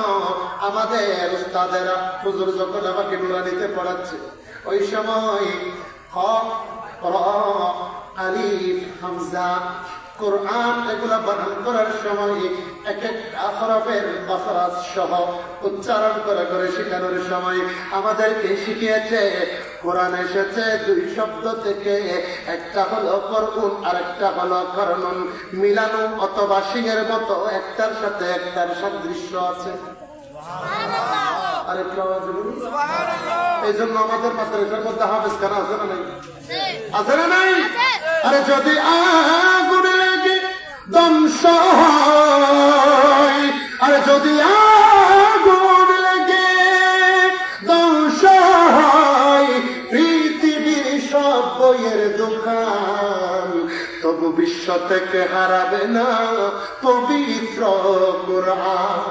আমাদের উস্তাদেরা হুজুর যখন আমাকে নুরানিতে পড়াচ্ছে, ওই সময় খ, র, আলিফ, হামজা, কোরআন এগুলা বানান করার সময় এক এক হরফের মাখরাজ সহ উচ্চারণ করে করে শেখানোর সময় আমাদেরকে শিখিয়েছে, কোরআন এসেছে দুই শব্দ থেকে, একটা হলো করুন আর একটা হলো করনুন, মিলানো অথবা সিংহের মতো একটার সাথে একটার সাদৃশ্য আছে। আরেকটা আওয়াজ বলুন সুবহানাল্লাহ। এই জন্য আমাদের মাদ্রাসার মধ্যে হাফেজ খানা আছে না নাই? আছে না নাই? আরে যদি আগুন লেগে ধ্বংস হয়, আরে যদি আগুন লেগে ধ্বংস হয় পৃথিবীর সব বইয়ের দোকান, তবু বিশ্ব থেকে হারাবে না পবিত্র কোরআন।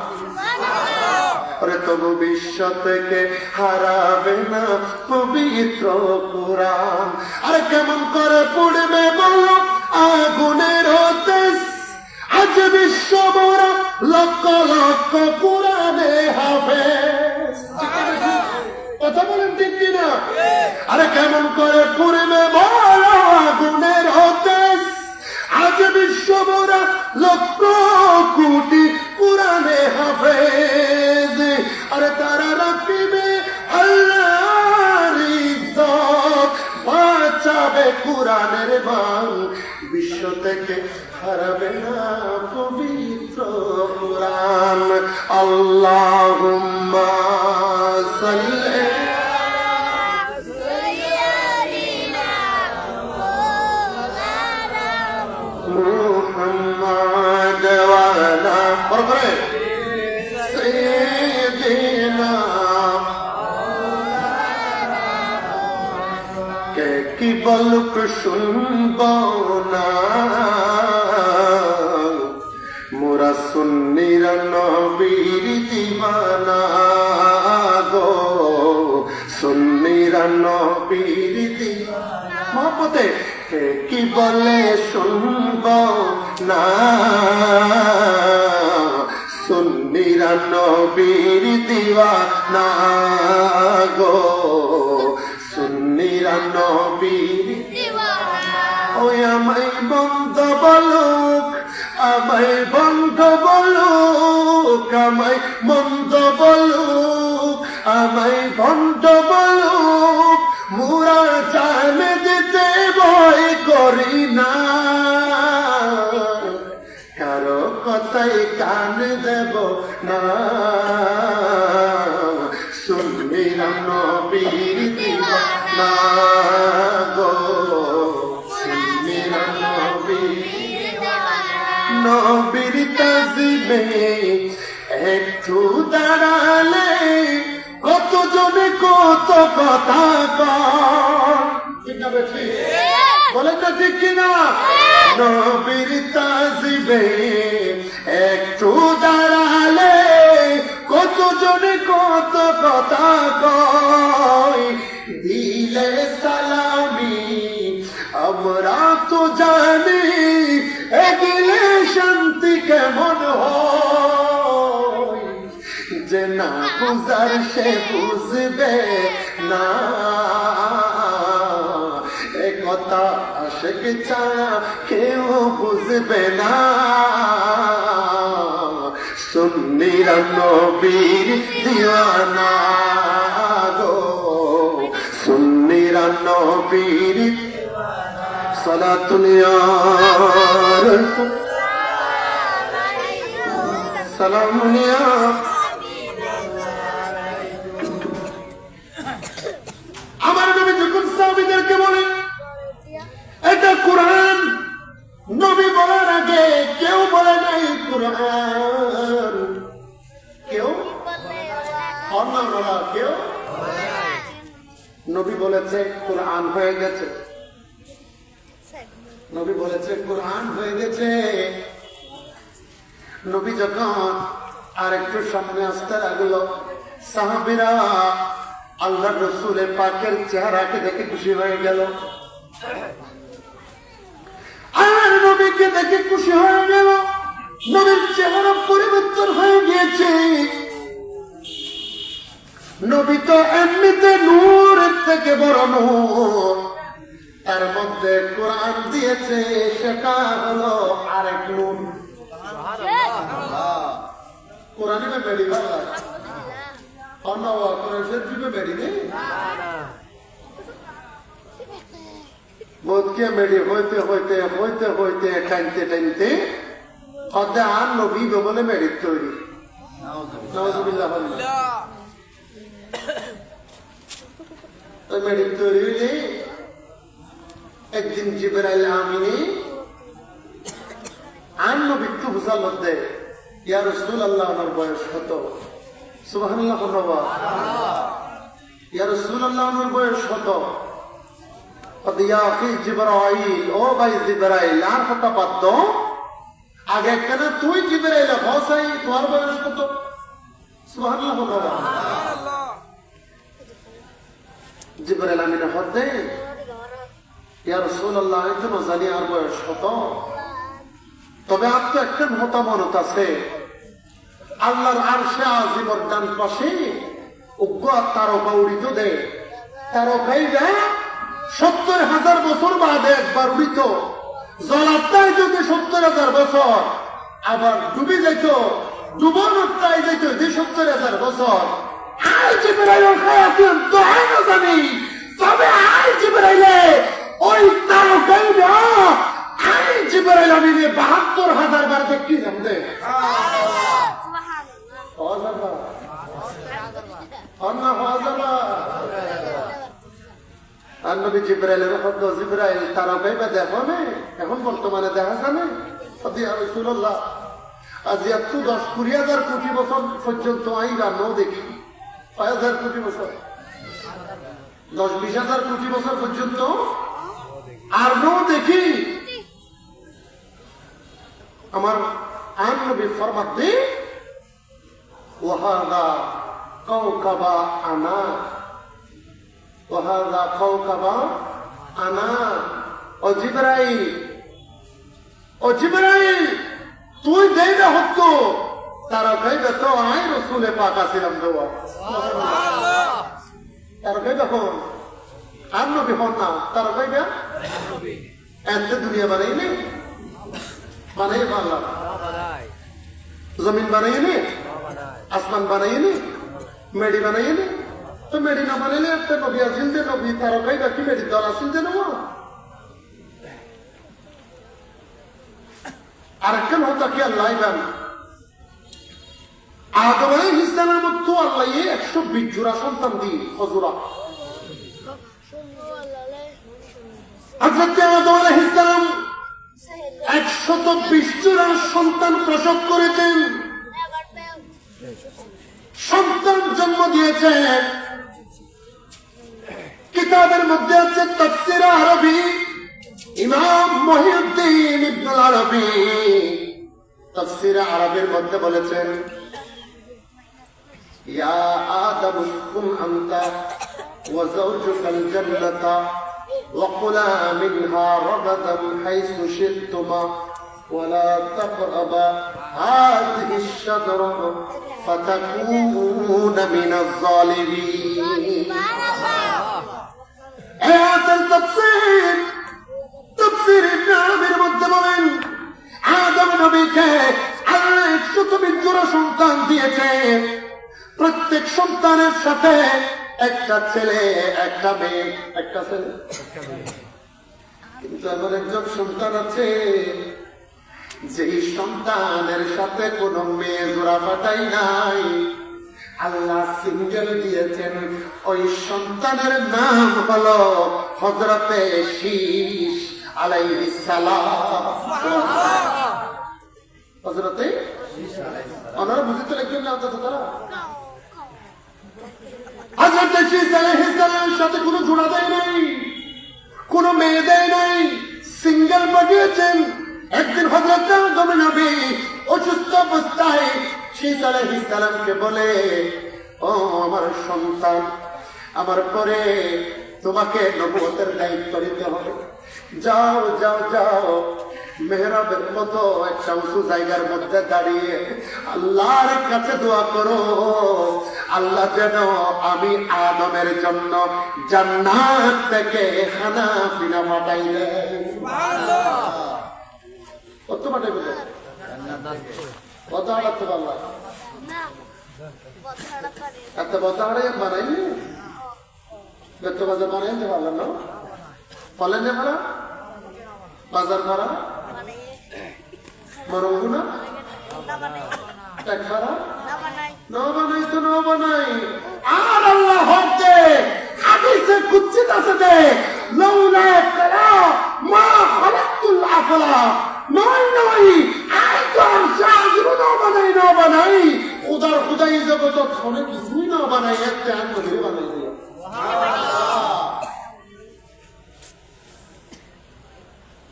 আরে তবু বিশ্ব থেকে হারাবে না পবিত্র কোরআন। আরে কেমন করে পড়বে বলো আগুনের তেজ, আজ বিশ্ব ভরা লক্ষ লক্ষ কোরআনে হাফেজ। কথা বলেন ঠিক কিনা? আরে কেমন করে পড়বে বলো আগুনের তেজ, আজ বিশ্ব ভরা লক্ষ কোটি কোরআনে হাফেজ। আরে তারা রাখিবে আল্লাহর ইজ্জত, বাঁচাবে কোরআনের মান, বিশ্ব থেকে হারাবে না পবিত্র কোরআন। আল্লাহুম্মা সাল্লি মুহাম্মাদ ওয়া আলা সাইয়্যিদিনা। কে কি বলুক শুনব না, মোরা সুন্নিরা নবীর দিওয়ানা গো, সুন্নিরা নবীর দিওয়ানা। মহব্বতে কে কি বলে শুনব না, সুন্নিরা নবীর দিওয়ানা গো, সুন্নিরা নবীর দিওয়ানা। ওই আমায় বন্ধ বলুক, আমায় বন্ধ বলুক, আমায় বন্ধ বলুক, আমায় বন্ধ বলুক, মোরা জান দিতে ভয় করি না, কারো কথাই কান দেব না, সুন্নিরা নবীর দিওয়ানা গো, সুন্নিরা নবীর নবীর তাজিমে একটু দাঁড়ালে কত জনে কত কথা কয়। বলে তো ঠিক কিনা? নবীর তাজিবে একটু দাঁড়ালে কত জনে কত কথা কয়, দিলে সালামি আমরা তো জানি এগিলে শান্তি কেমন হয়, যে না বুঝার সে বুঝবে না, এ কথা আশিক ছাড়া কেউ বুঝবে না। সুন্নিরা নবীর দিওয়ানা গো, সুন্নিরা নবীর সালাতুল ইয়া রাসূল সালামুন ইয়া। আমার নবী যখন সাহাবীদেরকে বলে এটা কোরআন, নবী বলার আগে কেউ বলে নাই কোরআন, কেউ কেউ নবী বলেছে কোরআন হয়ে গেছে, নবী বলেছে কোরআন হয়ে গেছে। নবী যখন আর একটু সামনে আসতে লাগলো, সাহাবীরা আল্লাহ রসুলের পাকের চেহারাকে দেখে খুশি হয়ে গেল, আর নবীকে দেখে খুশি হয়ে গেল। নবীর চেহারা পরিবর্তন হয়ে গিয়েছে। নবী তো এমনিতে নূরের থেকে বড় নূর, তার মধ্যে কোরআন দিয়েছে, সেটা হলো আরেক নূর। কোরআনে में बेड़ी वाला और ना वो कुरान शरीफ में बेड़ी नहीं बहुत क्या बेड़ी होते होते होते होते टाइमते टाइमते खुद आन नबी बोले बेड़ी तोड़ी नाउजुबिल्लाह तो बेड़ी तोड़ी ले एक दिन जिब्राइल आमीनी आन नबी तू बुझा लद्दे ইয়া রাসূলুল্লাহ, আমার বয়স কত? সুবহানাল্লাহ বলবা। ইয়া রাসূলুল্লাহ, আমার বয়স কত? ইয়া আখি জিবরাইল, ও ভাই জিবরাইল, আর কথা বাদ দাও, আগে কেন তুই জিবরাইল হসাই, তোমার বয়স কত? সুবহানাল্লাহ বলবা। জিবরাইল আমিন হতে ইয়া রাসূলুল্লাহ, আমি তো জানি আর বয়স কত, তবে আর তো একটা মতামত আছে, আল্লাহর আরশে আজিমের ডান পাশে উগ্র তারকা উড়িত দেয়, তারকাইটা 70,000 বছর বাদে একবার উড়িত, জলাত্মায় যদি 70,000 বছর, আবার ডুবি যেত, ডুবানোটাই যেত 70,000 বছর। আই জিবরাইল খায়াতুন তো আইনো জানি, তবে আই জিবরাইলে ওই তারকাইটা জিবরাইল আমিনে 72,000 বার দেখি জানতে। আর নবী জিবরাইলের শব্দ, জিবরাইল তারকাইবা দেখো না, এখন বর্তমানে দেখা যায় না। ইয়া রাসূলুল্লাহ, আজি এত 10-20,000 কোটি বছর পর্যন্ত আইবা নো দেখি, 5,000 কোটি বছর, 10-20,000 কোটি বছর পর্যন্ত আর নো দেখি। আমার আন নবী ফরমাতে ওয়াহাদা কাওকাবা আনা, ওয়াহাদা কাওকাবা আনা। ও জিবরাইল, ও জিবরাইল, তুই দেইবা হতো তারা কইবে তো আই রাসূলে পাক আছিলাম দেওয়া, তারা কইবে কোন আর নবী হন না, তারা কইবে এত দুনিয়া বানাইলে বানাই আল্লাহ, জমিন বানাইলে, আসমান বানাইলে, মেডি বানাইলে, তো মেডি না বানাইলে একটা নবী আসিল যে নবী তারা কইবে কি মেডি দল আসিল যে নেব। আরেকজন হতো কি আল্লাহ ইবান আদম আলাইহিস সালামের মতো আল্লাহ 120 জোড়া সন্তান দিয়ে হযুরা হযরত আদম আলাইহিস সালাম 120 জোড়া সন্তান প্রসব করেছেন, সন্তান জন্ম দিয়েছেন। কিতাবের মধ্যে আছে তাফসীর আরবি মহিউদ্দিন ইবনুল আরবী তাফসীরে আরবের মধ্যে বলেছেন, ইয়া আদম উসকুন আনতা ওয়া যাওজুকাল জান্নাতা ওয়া কুলা মিনহা রাগাদান হাইসু শি'তুমা ওয়া লা তাকরাবা হাযিহিশ শাজারা ফাতাকুনা মিনাজ জালিমিন। আয়াতুল তাফসীর তাফসীর ইবনে আরবীর মধ্যে বলেন, আদম নবীকে আল্লাহ 120 জোড়া সন্তান দিয়েছেন। প্রত্যেক সন্তানের সাথে একটা ছেলে একটা মেয়ে, একটা ছেলে। কিন্তু এমন একজন সন্তান আছে যেই সন্তানের সাথে কোনো মেয়ে জোড়া পাঠাই নাই, আল্লাহ সিঙ্গেল দিয়েছেন। ওই সন্তানের নাম হলো হযরতে শীশ আলাইহিস সালাম। হযরতে ওনারা বুঝতে লিখবেন না তো তারা। হযরতে শীশ আলাইহিস সালামের সাথে কোনো জোড়া দেয় নাই, কোনো মেয়ে দেয় নাই, সিঙ্গেল পাঠিয়েছেন। একদিন হযরত আদম নবী অসুস্থ অবস্থায় শীশ আলাইহিস সালামকে বলে, ও আমার সন্তান, আমার পরে তোমাকে নবুয়তের দায়িত্ব নিতে হবে। যাও যাও যাও, মেহরাবের মতো একটা উঁচু জায়গার মধ্যে দাঁড়িয়ে আল্লাহর কাছে দোয়া করো, আল্লাহ যেন আমি আদমের জন্য জান্নাত থেকে খানা পিনা পাঠাই দেয়। কত পাঠাইবে? কত আড়াতে পারলাম? এত বতাড়ে বানাইনি, বেত বাজার বানাইতে পারলাম না। ফলেন যে ভাড়া, বাজার ভাড়া, মরঙ্গুনা এক ভাড়া ন বানাই তো ন বানাই। আর আল্লাহ হতে হাদিসে কুদসিত আছে যে লাউলা কালা মা খালাকতুল আফলা, নয় নয় আই তো শাহজুর ন বানাই ন বানাই, খুদার খুদাই জগত ফোনে কিছুই না বানাই, একটা আঙ্গুলে বানাই দিও।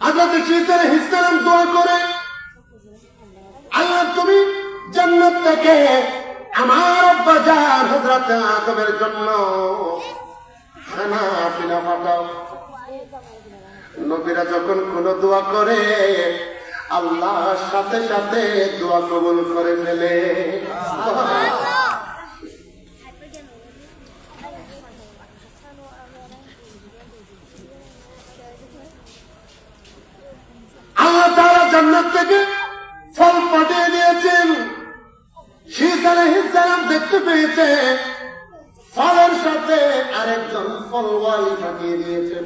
হযরত শীশ আলাইহিস সালাম দোয়া করে, আল্লাহ তুমি জান্নাত থেকে আমার আব্বা জান হযরত আদমের জন্য খানা পিনা পাঠাও। নবীরা যখন কোন দোয়া করে আল্লাহ সাথে সাথে দোয়া কবুল করে ফেলে। আল্লাহ তাআলা জান্নাত থেকে ফল পাঠিয়ে দিয়েছেন। শীশ আলাইহিস সালাম দেখতে পেয়েছে, ফলের সাথে আরেকজন ফলওয়ালি পাঠিয়ে দিয়েছেন।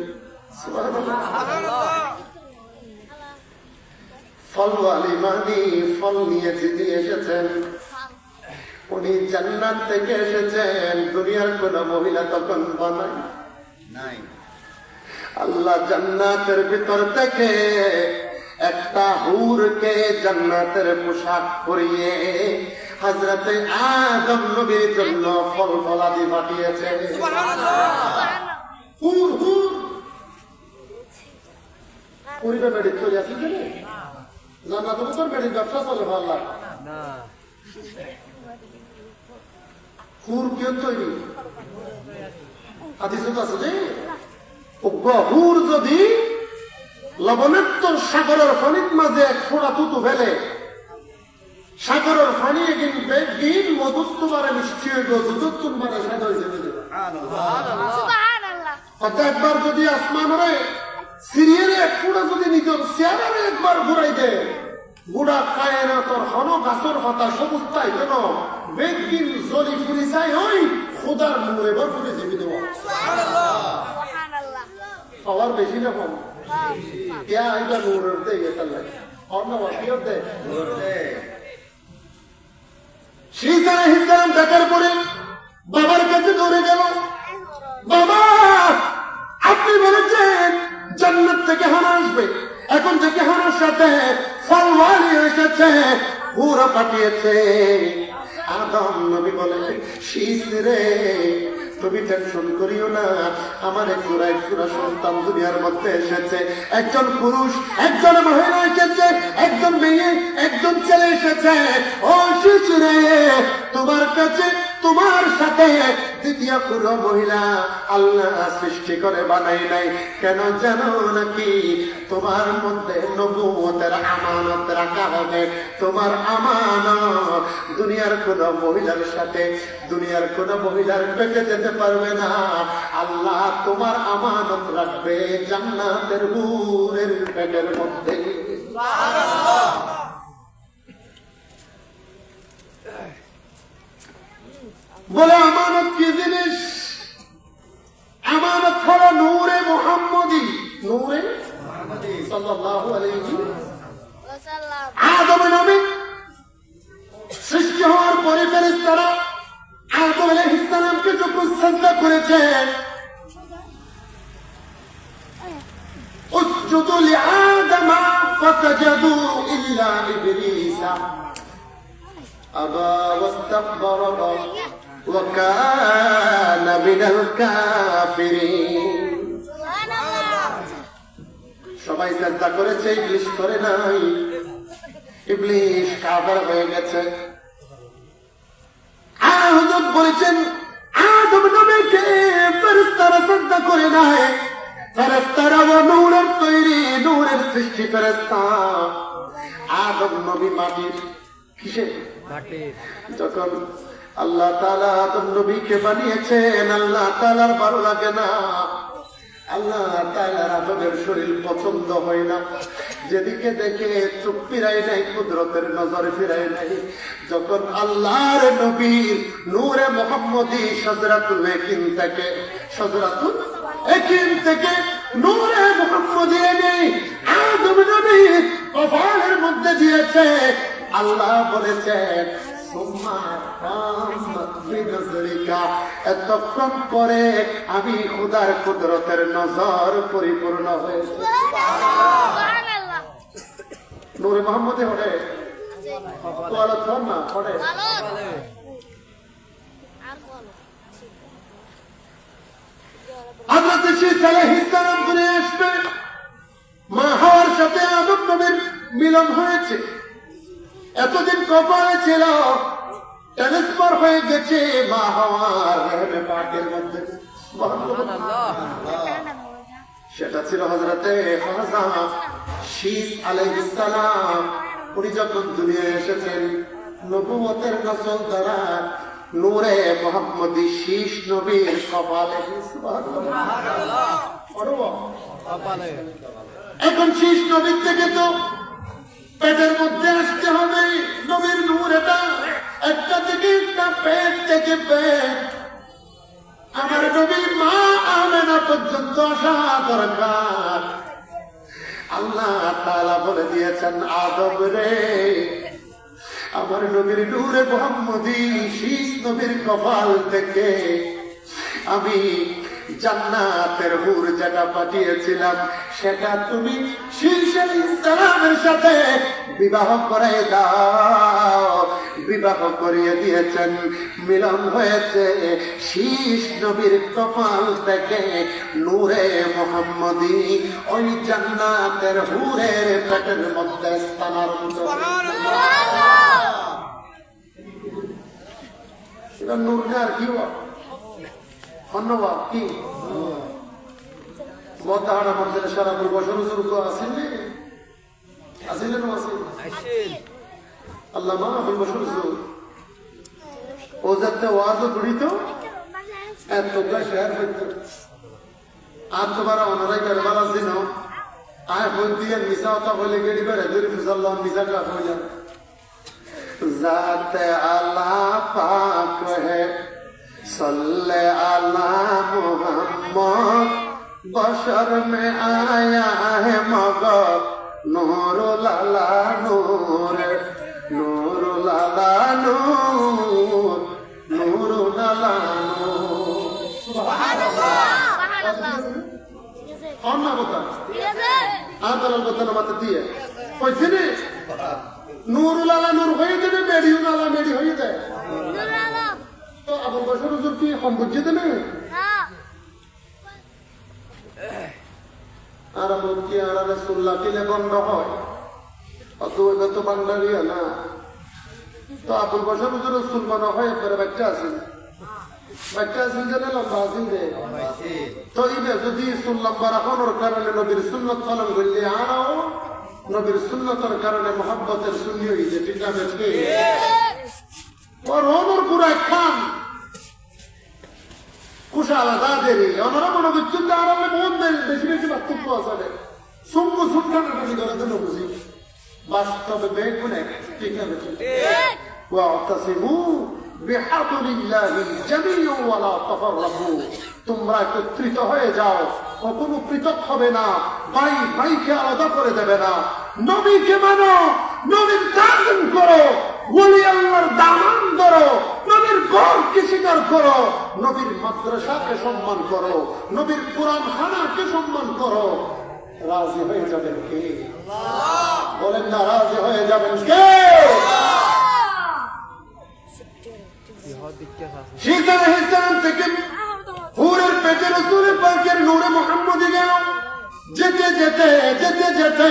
ফলওয়ালি মানে ফল নিয়ে যিনি এসেছেন উনি জান্নাত থেকে এসেছেন, দুনিয়ার কোন মহিলা তখন বানায় নাই। আল্লাহ জান্নাতের ভিতর থেকে একটা হুরকে জান্নাতের পোশাক পরিয়ে হযরতে আদম নবীর জন্য ফল ফলাদি পাঠিয়েছে। হুর হুর পরিবার বেড়ে চলে আসি জানে জান্নাত তোর বেড়ে ব্যবসা চলে ভালো না। হুর কেউ তৈরি হাদিসে তো আছে যে হুর যদি লবণাক্ত সাগরের পানির মাঝে এক ফোঁটা তুতু ফেলে, সাগরের পানি একদিন মধুস্তবারে মিষ্টি হয়ে গেল, দুধুত্তুন মানে সাদা হয়ে যাবে। একবার যদি আসমানরে সিরিয়ারে এক ফোঁটা যদি নিজের চেহারারে একবার ঘুরাই দেয়, বুড়া খায় না তোর হন গাছর পাতা সবুজ তাই কেন বেগিন জলি ফুরি চাই হই খোদার মুড়ে এবার ফুটে চেপে দেব। সবার বেশি না কম क्या इधर उड़ते ये चल रहा है और ना वाकई होते শীশ আলাইহিস সালাম ডাকার পরে বাবার কাছে দৌড়ে গেল, বাবা আপনি বলেছেন জান্নাত থেকে হানা আসবে, এখন থেকে হানার সাথে ফলওয়ালি এসেছে, পুরো পাঠিয়েছে। আদম নবী বলে, শীশ রে তুমি টেনশন করিও না, আমার এক জোড়া সন্তান দুনিয়ার মধ্যে এসেছে, একজন পুরুষ, একজন মহিলা এসেছে, একজন মেয়ে, একজন ছেলে এসেছে। ও শিশুরে, তোমার কাছে তোমার সাথে দ্বিতীয় পুরো মহিলা আল্লাহ সৃষ্টি করে বানাই নাই। কেন জানো নাকি? তোমার মধ্যে নবুয়তের আমানত রাখা হবে। তোমার আমানত দুনিয়ার কোন মহিলার সাথে, দুনিয়ার কোন মহিলার পেটে যেতে পারবে না। আল্লাহ তোমার আমানত রাখবে জান্নাতের হুরের পেটের মধ্যে। বলে আমানত কি জিনিস? আমানত হলো নূরে মুহাম্মদী, নূরে সাল্লাল্লাহু আলাইহি ওয়াসাল্লাম। আদম নবী সৃষ্টি হওয়ার পরে ফেরেশতারা আদম আলাইহিস সালামকে যখন সিজদা করেছে, উসজুদু লিআদম ফাসাজাদু ইল্লা ইবলিসা আবা ওয়াস্তাকবারা ওয়া কানা মিনাল কাফিরিন। সবাই চিন্তা করেছে, ইবলিস করে নাই। ইবলিস কাফের হয়ে গেছে। আর হুজুর বলেছেন আদম নবীকে ফেরেশতারা চিন্তা করে নাই। ফেরেশতারা নূরের তৈরি, নূরের সৃষ্টি ফেরেশতা। আদম নবী মাটির, কিসের? যখন আল্লাহ তাআলা আদম নবীকে বানিয়েছেন, আল্লাহ তাআলার ভালো লাগে না। আল্লাহ তাআলার আদমের শরীর পছন্দ হয় না। যেদিকে দেখে চোখ ফিরাই নাই, কুদরতের নজর ফিরাই নাই। যখন আল্লাহর নবীর নূরে মুহাম্মদী শাজরাতুল ইয়াকিন থেকে, শাজরাতুল ইয়াকিন থেকে নূরে মুহাম্মদী এনে আদম নবীর কপালের মধ্যে দিয়েছে। আল্লাহ বলেছেন এতক্ষণ পরে আমি খুদার কুদরতের নজর পরিপূর্ণ হয়েছে। নূরে মুহাম্মদী হলে না হলে হযরত ঈসা আলাইহিস সালাম দুনিয়ায় আসবে। মা হাওয়ার সাথে আদম নবীর মিলন হয়েছে। এতদিন কপালে ছিল, ট্রান্সফার হয়ে গেছে মা হাওয়ার রহমে পাকের মধ্যে। সেটা ছিল হযরতে হাজা শীস আলাইহিস সালাম। উনি যখন দুনিয়ায় এসেছেন নবুয়তের নসল দ্বারা নূরে মুহাম্মদী শীস নবীর কপালে। এখন শীস নবীর থেকে তো পেটের মধ্যে আসতে হবে নবীর নূর। এটা একটা থেকে একটা, পেট থেকে পেট। আমার নবীর মা আমেনা পর্যন্ত আসা দরকার। আল্লাহ তাআলা বলে দিয়েছেন আদম রে, আমার নবীর নূরে মুহাম্মদী শীস নবীর কপাল থেকে আমি জান্নাতের হুর যেটা পাঠিয়েছিলাম সেটা তুমি শীস আলাইহিস সালামের সাথে বিবাহ করে দাও। বিবাহ করিয়ে দিয়েছেন, মিলন হয়েছে শীস নবীর কপাল থেকে নূরে মুহাম্মদী ওই জান্নাতের হুরের পেটের মধ্যে স্থানান্তরিত। এটা নূর না, আর কি ধন্যবাদ। কি মতাহারা মধ্যে সারা বছর যুগ আসেননি, আসেন আল্লাহ মা আবুল বছর যুগ ও যাতে ওয়াজ জড়িত এত শেয়ার হইত। আর তোমার অনারাই বেরবার আসিন আয় বই দিয়ে মিশা হতা বলে গেড়ি বেড়ে ধরি ফুসাল্লাহ মিশা কা হইয়া जाते अल्लाह पाक है सल्ले अला मुहम्मद बशर में आया है मगर नूर लाला नूर नूर लाला नूर नूर लाला नूर सुभान अल्लाह और ना बता आदर बता मत दिए पैसे नहीं नूर लाला नूर হয়ে যাবে মেডিউ লালা মেডি হয়ে যায় তো আবুল বশর হুজুর কি কম বুঝিয়ে দেবে আর বলছি আর রসুল্লাহ কিলে গন্ধ হয় অত তো বান্ডারিয়া না তো আবুল বসর হুজুর রসুল মনে হয় একবারে বাচ্চা আছেন বাচ্চা আছেন জানে লম্বা আছেন যে তো ইবে যদি সুন লম্বা রাখানোর কারণে নবীর সুন্নত পালন করলে আরও নবীর সুন্নতের কারণে মহাব্বতের শূন্য হয়েছে ঠিক আছে ওর ওর পুরা খান কুশা আলাদা দেরি আমরা মনে করছেন যে আর আমরা বহুত বেশি বেশি পার্থক্য আছে সুঙ্গ সুন্নাটা আমি ধরে জন্য বুঝি বাস্তবে দেখুন ঠিক আছে واعتصموا بحبل الله جميعا ولا تفرقوا তোমরা একত্রিত হয়ে যাও কখনো পৃথক হবে না ভাই ভাইকে আলাদা করে দেবে না নবীকে মানো নবীর তাজিম করো ওলি আল্লাহর দামান ধরো নবীর ঘরকে স্বীকার করো নবীর মাদ্রাসাকে সম্মান করো নবীর কোরআন খানাকে সম্মান করো রাজি হয়ে যাবেন কে বলেন না রাজি হয়ে যাবেন কে ঈসা আলাইহিস সালাম থেকে হুরের পেটে রাসূল পাকের নূরে মুহাম্মদী গেল যেতে যেতে যেতে যেতে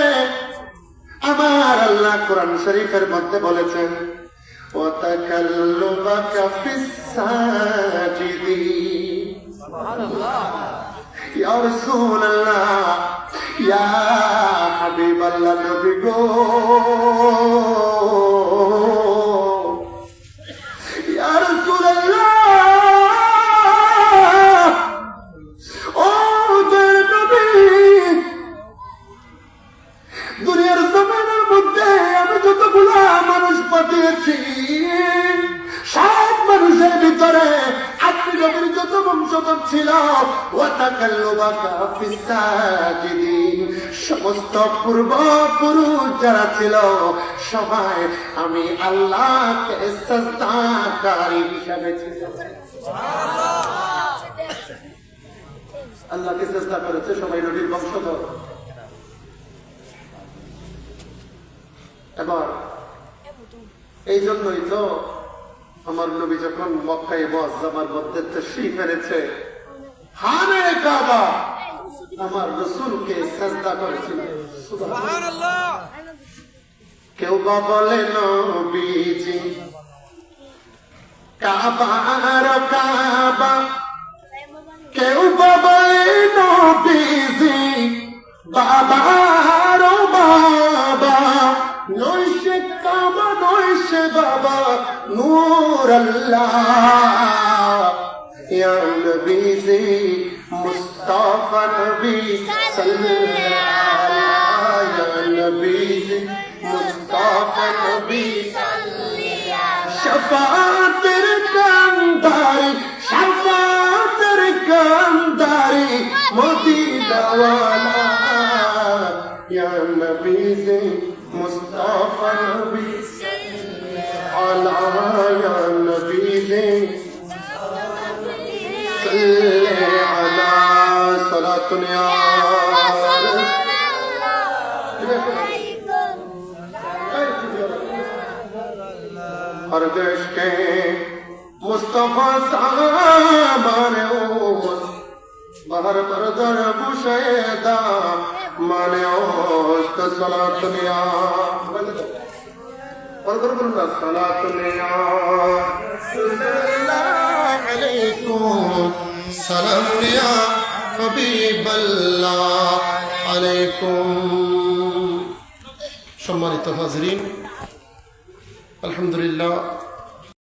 আমার আল্লাহ কোরআন শরীফের মধ্যে বলেছেন ওয়া তাকাল্লুবাকা ফিস সাজিদিন সুবহানাল্লাহ ইয়া রাসূলুল্লাহ ইয়া হাবিবাল্লাহ নবী গো সব মানুষের ভিতরে আপনি নবীর যত বংশধর ছিল সমস্ত পূর্বপুরুষ যারা ছিল সবাই আমি আল্লাহকে সাজদাকারী হিসাবে আল্লাহকে সাজদা করেছে সবাই নবীর বংশধর এবার এই জন্যই তো আমার নবী যখন মক্কায় মুআজ্জামার মধ্যে তাশরীফ এনেছে খানে কাবা আমার রাসূলকে সিজদা করেছিল সুবহানাল্লাহ কেউ বা বলে নবীজি কাবার কাবা কেউ বা বলে নবীজি বাবার বাবা নৈশে কাবা নৈশে বাবা নূর আল্লাহ ইয়া নবীজি মুস্তাফা নবী সাল্লাল্লাহু ইয়া নবীজি মুস্তাফা নবী শাফাতের কান্দারি মদিনা ওয়ালা ইয়া নবীজি মুস্তাফা নবী আলা ইয়া নবীজি সাল্লি আলা সালাতুন ইয়া हर देश के मुस्तफा सामाने बाहर परदर बुशेदा माने ओस्त सलातनिया और बोलना सलातनिया सल्लल्लाहु अलैकुम सलामुनिया हबीबल्लाह अलैकुम সম্মানিত হাজরিন আলহামদুলিল্লাহ